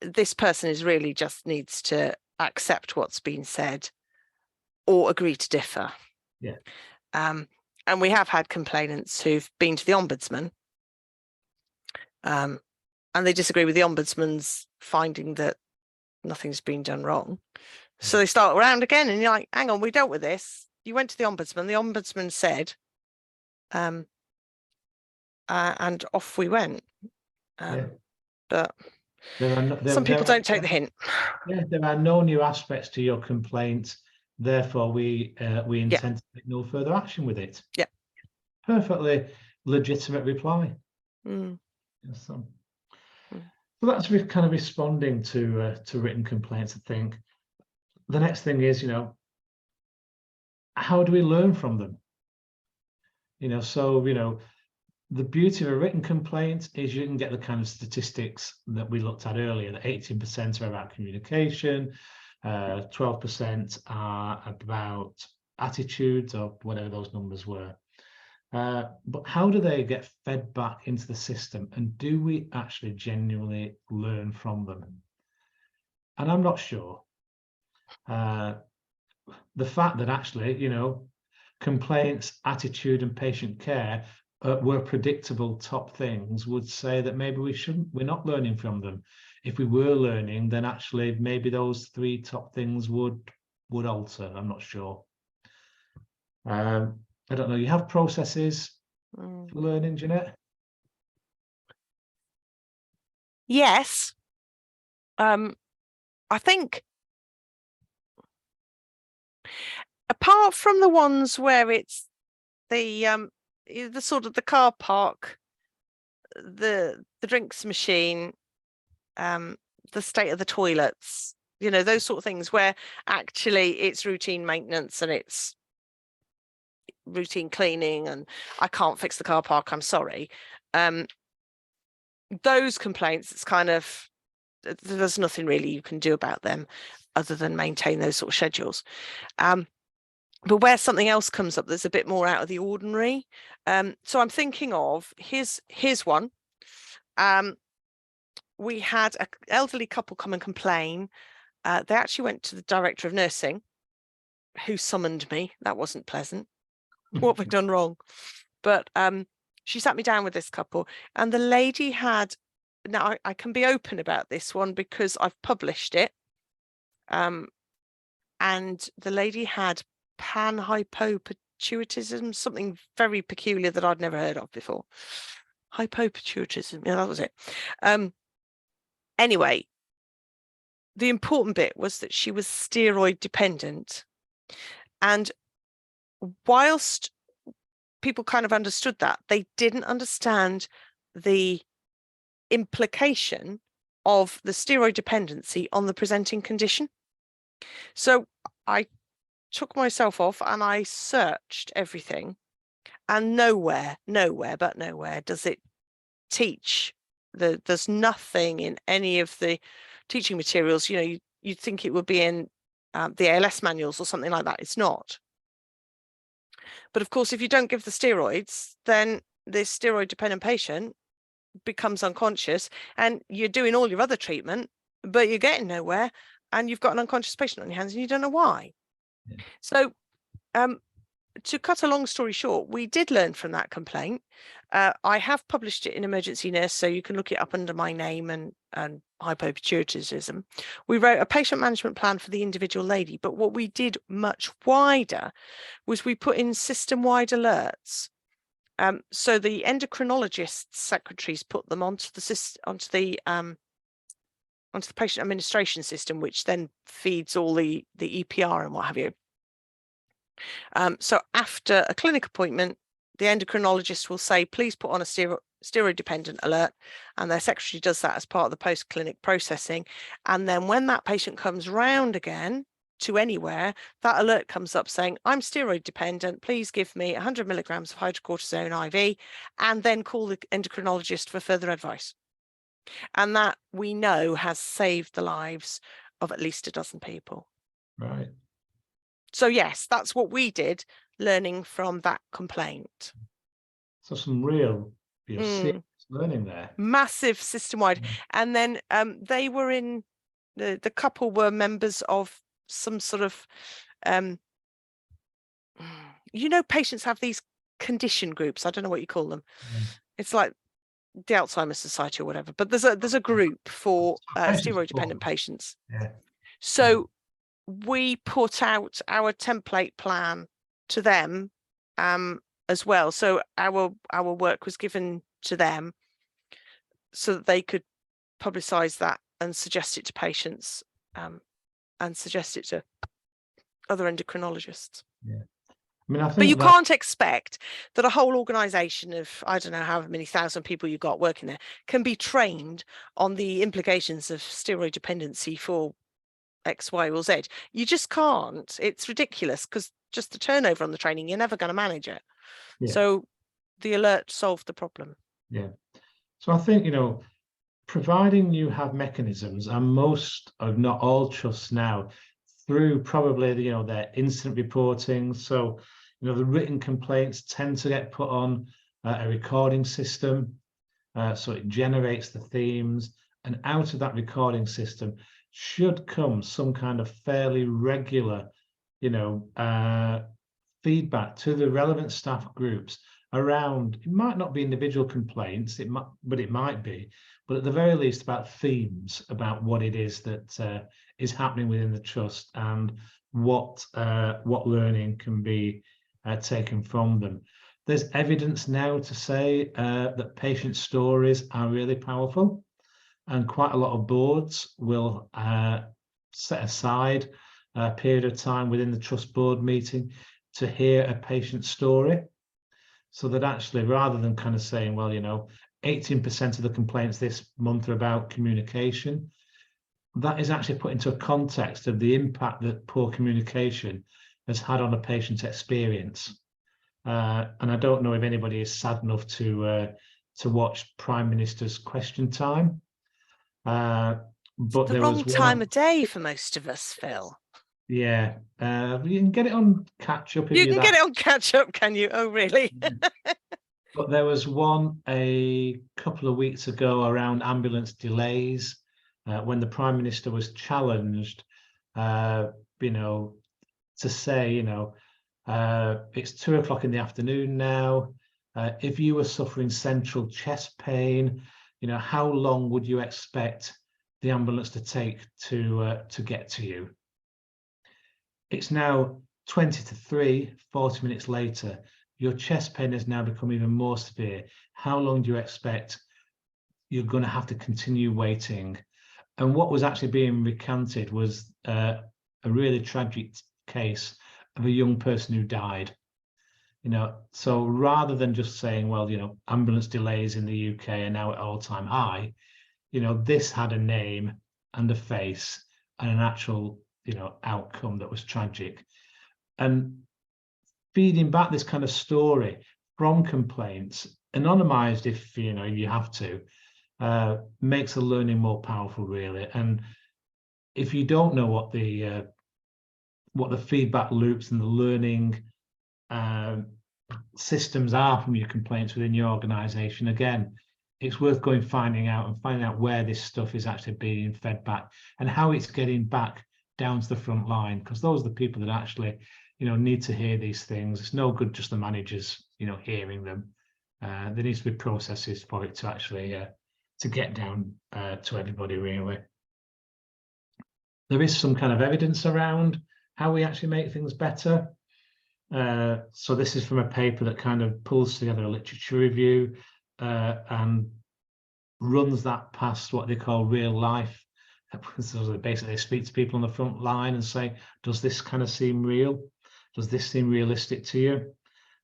this person is really just needs to accept what's been said or agree to differ. Yeah. And we have had complainants who've been to the ombudsman and they disagree with the ombudsman's finding that nothing's been done wrong. So they start around again and you're like, hang on, we dealt with this. You went to the ombudsman said, and off we went. But some people don't take the hint. Yeah, there are no new aspects to your complaint. Therefore, we intend to take no further action with it. Yeah. Perfectly legitimate reply. So that's kind of responding to written complaints. I think the next thing is, you know, how do we learn from them? You know, so, you know, the beauty of a written complaint is you can get the kind of statistics that we looked at earlier, that 18% are about communication, 12% are about attitudes, or whatever those numbers were. But how do they get fed back into the system, and do we actually genuinely learn from them? And I'm not sure. The fact that actually, you know, complaints, attitude, and patient care were predictable top things would say that maybe we're not learning from them. If we were learning, then actually maybe those 3 top things would alter. I'm not sure. I don't know. You have processes for learning, Jeanette? Yes. I think apart from the ones where it's the the sort of the car park, the drinks machine, the state of the toilets, you know, those sort of things where actually it's routine maintenance and it's routine cleaning and I can't fix the car park, I'm sorry. Those complaints, it's kind of, there's nothing really you can do about them other than maintain those sort of schedules. But where something else comes up that's a bit more out of the ordinary. So I'm thinking of, here's one. We had an elderly couple come and complain. They actually went to the director of nursing, who summoned me. That wasn't pleasant. What have I done wrong? But she sat me down with this couple, and the lady had, now I can be open about this one because I've published it. And the lady had panhypopituitism, something very peculiar that I'd never heard of before. Hypopituitism, yeah, that was it. Anyway, the important bit was that she was steroid dependent. And whilst people kind of understood that, they didn't understand the implication of the steroid dependency on the presenting condition. So I took myself off and I searched everything, and nowhere does it teach. There's nothing in any of the teaching materials. You know, you'd think it would be in the ALS manuals or something like that. It's not. But of course, if you don't give the steroids, then this steroid dependent patient becomes unconscious, and you're doing all your other treatment, but you're getting nowhere, and you've got an unconscious patient on your hands and you don't know why. Yeah. So to cut a long story short, we did learn from that complaint. I have published it in Emergency Nurse, so you can look it up under my name and hypopituitism. We wrote a patient management plan for the individual lady, but what we did much wider was we put in system-wide alerts. So the endocrinologist's secretaries put them onto the patient administration system, which then feeds all the EPR and what have you. So after a clinic appointment, the endocrinologist will say, please put on a steroid dependent alert, and their secretary does that as part of the post-clinic processing. And then when that patient comes round again to anywhere, that alert comes up saying, I'm steroid dependent, please give me 100 milligrams of hydrocortisone IV, and then call the endocrinologist for further advice. And that, we know, has saved the lives of at least a dozen people. Right. So yes, that's what we did, learning from that complaint. So some real serious learning there. Massive system-wide. Yeah. And then they were in, the couple were members of some sort of, you know, patients have these condition groups. I don't know what you call them. Yeah. It's like the Alzheimer's Society or whatever, but there's a group for steroid-dependent patients. Yeah. So we put out our template plan to them as well. So our work was given to them so that they could publicize that and suggest it to patients and suggest it to other endocrinologists. Yeah. I mean, I think but you can't expect that a whole organization of, I don't know how many thousand people you got working there, can be trained on the implications of steroid dependency for X, Y, or Z. You just can't. It's ridiculous, because just the turnover on the training, you're never going to manage it. Yeah. So the alert solved the problem. Yeah. So I think, you know, providing you have mechanisms, and most, if not all, trusts now, through probably, you know, their incident reporting. So, you know, the written complaints tend to get put on a recording system. So it generates the themes, and out of that recording system should come some kind of fairly regular, you know, feedback to the relevant staff groups around, it might not be individual complaints, but it might be, but at the very least about themes, about what it is that is happening within the trust, and what learning can be taken from them. There's evidence now to say that patient stories are really powerful, and quite a lot of boards will set aside a period of time within the trust board meeting to hear a patient story. So that actually, rather than kind of saying, well, 18% of the complaints this month are about communication, that is actually put into a context of the impact that poor communication has had on a patient's experience. And I don't know if anybody is sad enough to watch Prime Minister's Question Time. But The there wrong was time one. of day for most of us, Phil. Yeah, you can get it on catch up if You you're can get it on catch up, can you? Oh, really? But there was one a couple of weeks ago around ambulance delays, when the Prime Minister was challenged, to say, it's 2 o'clock in the afternoon now. If you were suffering central chest pain, how long would you expect the ambulance to take to get to you? It's now 20 to 3, 40 minutes later. Your chest pain has now become even more severe. How long do you expect you're going to have to continue waiting? And what was actually being recanted was a really tragic case of a young person who died. So rather than just saying, well, ambulance delays in the UK are now at all-time high, this had a name and a face and an actual, outcome that was tragic. And feeding back this kind of story from complaints, anonymized if you have to, makes the learning more powerful, really. And if you don't know what the feedback loops and the learning systems are from your complaints within your organization, again, it's worth finding out where this stuff is actually being fed back and how it's getting back down to the front line, because those are the people that actually need to hear these things. It's no good just the managers hearing them. There needs to be processes for it to actually to get down to everybody, really. There is some kind of evidence around how we actually make things better. So this is from a paper that kind of pulls together a literature review and runs that past what they call real life. So basically they speak to people on the front line and say, does this kind of seem real? Does this seem realistic to you?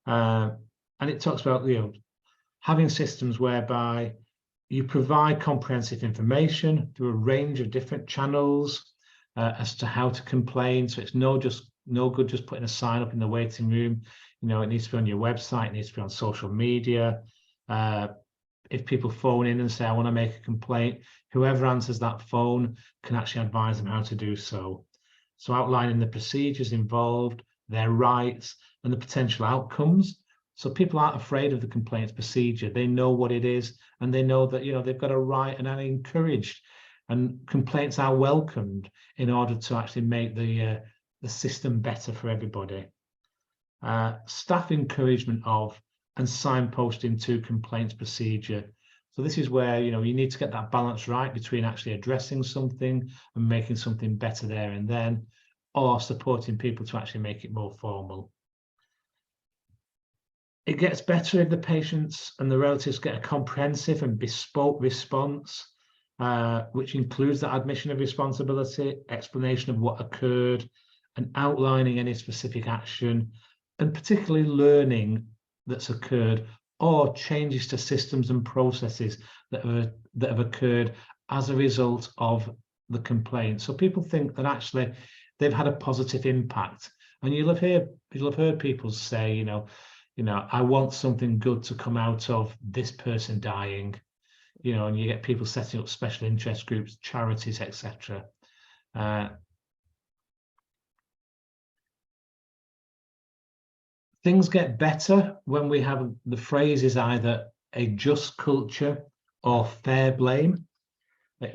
And it talks about having systems whereby you provide comprehensive information through a range of different channels as to how to complain. So it's no good just putting a sign up in the waiting room. It needs to be on your website, it needs to be on social media. If people phone in and say, I want to make a complaint, whoever answers that phone can actually advise them how to do so. So outlining the procedures involved, their rights, and the potential outcomes. So people aren't afraid of the complaints procedure. They know what it is, and they know that they've got a right and are encouraged. And complaints are welcomed in order to actually make the system better for everybody. Staff encouragement of and signposting to complaints procedure. So this is where you need to get that balance right between actually addressing something and making something better there and then, or supporting people to actually make it more formal. It gets better if the patients and the relatives get a comprehensive and bespoke response, which includes that admission of responsibility, explanation of what occurred, and outlining any specific action, and particularly learning that's occurred or changes to systems and processes that have occurred as a result of the complaint. So people think that actually they've had a positive impact, and you'll have heard people say, I want something good to come out of this person dying, and you get people setting up special interest groups, charities, etc. Things get better when we have the phrase is either a just culture or fair blame.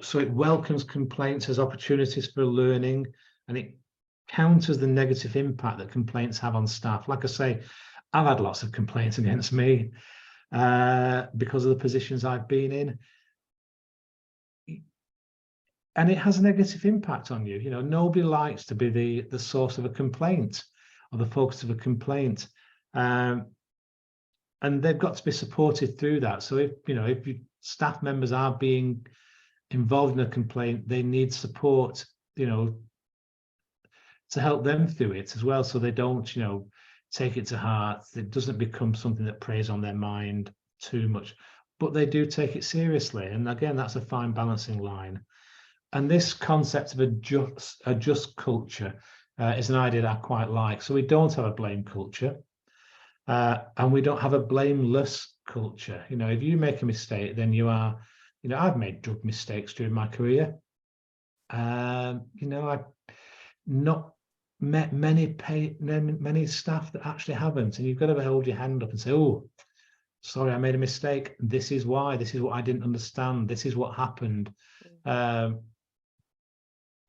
So it welcomes complaints as opportunities for learning, and it counters the negative impact that complaints have on staff. Like I say, I've had lots of complaints against me because of the positions I've been in. And it has a negative impact on you. Nobody likes to be the source of a complaint or the focus of a complaint. And they've got to be supported through that. So if your staff members are being involved in a complaint, they need support, to help them through it as well, so they don't, take it to heart. It doesn't become something that preys on their mind too much, but they do take it seriously. And again, that's a fine balancing line. And this concept of a just culture is an idea that I quite like. So we don't have a blame culture, and we don't have a blameless culture. You know, if you make a mistake, then you are, you know, I've made drug mistakes during my career. You know, I've not met many staff that actually haven't, and you've got to hold your hand up and say, oh, sorry, I made a mistake. This is why. This is what I didn't understand. This is what happened.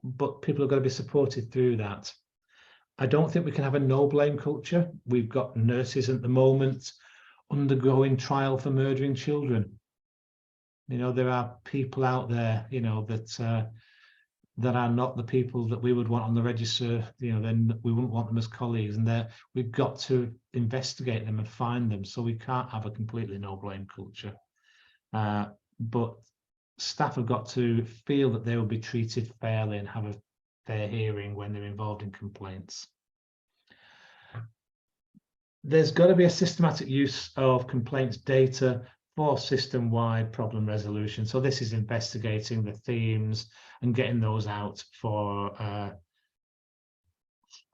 But people have got to be supported through that. I don't think we can have a no blame culture. We've got nurses at the moment undergoing trial for murdering children. You know, there are people out there, you know, that are not the people that we would want on the register. You know, then we wouldn't want them as colleagues, and we've got to investigate them and find them. So we can't have a completely no blame culture. But staff have got to feel that they will be treated fairly and have a fair hearing when they're involved in complaints. There's got to be a systematic use of complaints data for system-wide problem resolution. So this is investigating the themes and getting those out for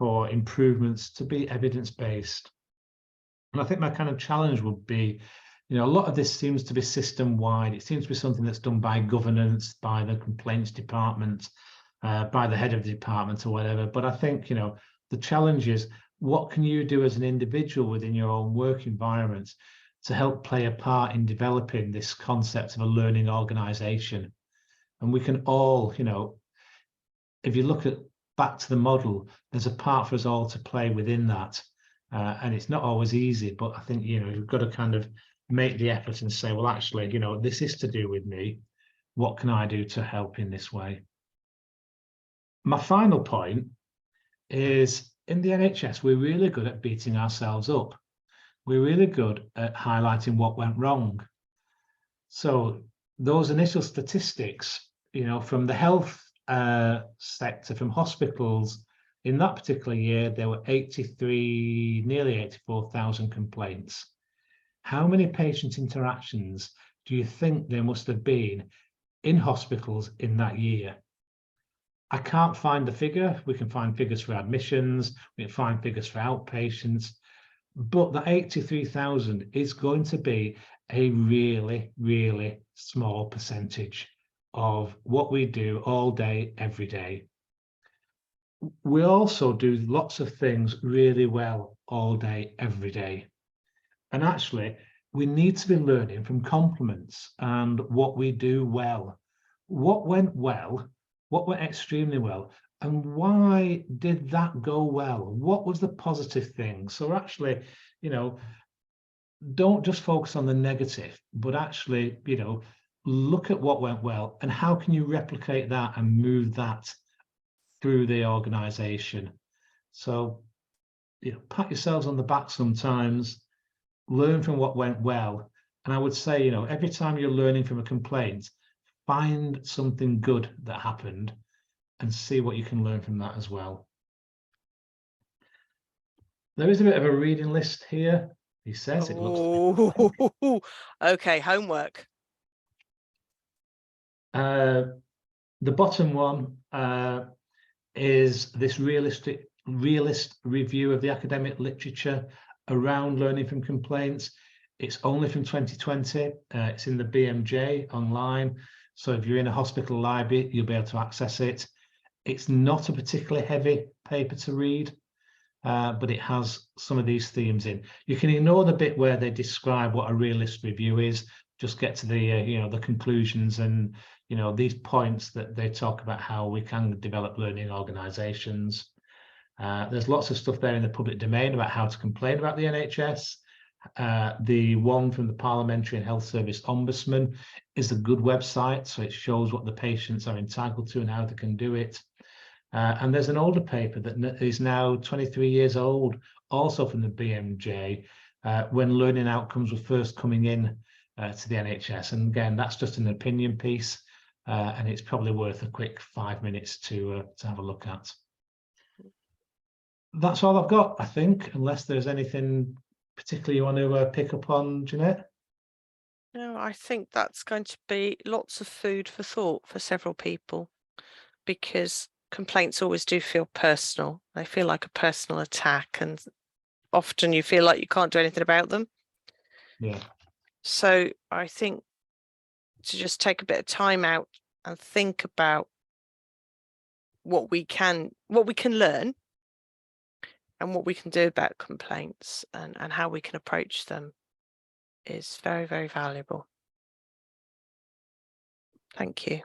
improvements to be evidence-based. And I think my kind of challenge would be, you know, a lot of this seems to be system-wide. It seems to be something that's done by governance, by the complaints department, by the head of the department or whatever. But I think, you know, the challenge is, what can you do as an individual within your own work environment to help play a part in developing this concept of a learning organization? And we can all, you know, if you look at back to the model, there's a part for us all to play within that. And it's not always easy, but I think, you know, you've got to kind of make the effort and say, well, actually, you know, this is to do with me. What can I do to help in this way? My final point is, in the NHS, we're really good at beating ourselves up. We're really good at highlighting what went wrong. So those initial statistics, you know, from the health sector, from hospitals, in that particular year, there were nearly 84,000 complaints. How many patient interactions do you think there must have been in hospitals in that year? I can't find the figure. We can find figures for admissions, we can find figures for outpatients, but the 83,000 is going to be a really, really small percentage of what we do all day, every day. We also do lots of things really well all day, every day. And actually, we need to be learning from compliments and what we do well. What went well? What went extremely well? And why did that go well? What was the positive thing? So actually, you know, don't just focus on the negative, but actually, you know, look at what went well and how can you replicate that and move that through the organization. So, you know, pat yourselves on the back sometimes, learn from what went well. And I would say, you know, every time you're learning from a complaint, find something good that happened and see what you can learn from that as well. There is a bit of a reading list here. He says it looks like. Okay, homework. The bottom one is this realist review of the academic literature around learning from complaints. It's only from 2020. It's in the BMJ online. So if you're in a hospital library, you'll be able to access it. It's not a particularly heavy paper to read, but it has some of these themes in. You can ignore the bit where they describe what a realist review is. Just get to the you know, the conclusions and, you know, these points that they talk about how we can develop learning organizations. There's lots of stuff there in the public domain about how to complain about the NHS. The one from the Parliamentary and Health Service Ombudsman is a good website, so it shows what the patients are entitled to and how they can do it. And there's an older paper that is now 23 years old, also from the BMJ, when learning outcomes were first coming in to the NHS. And again, that's just an opinion piece, and it's probably worth a quick 5 minutes to have a look at. that's all I've got, I think, unless there's anything particularly you want to pick up on, Jeanette. No, I think that's going to be lots of food for thought for several people, because complaints always do feel personal. They feel like a personal attack, and often you feel like you can't do anything about them. Yeah. So I think to just take a bit of time out and think about what we can learn and what we can do about complaints, and how we can approach them is very, very valuable. Thank you.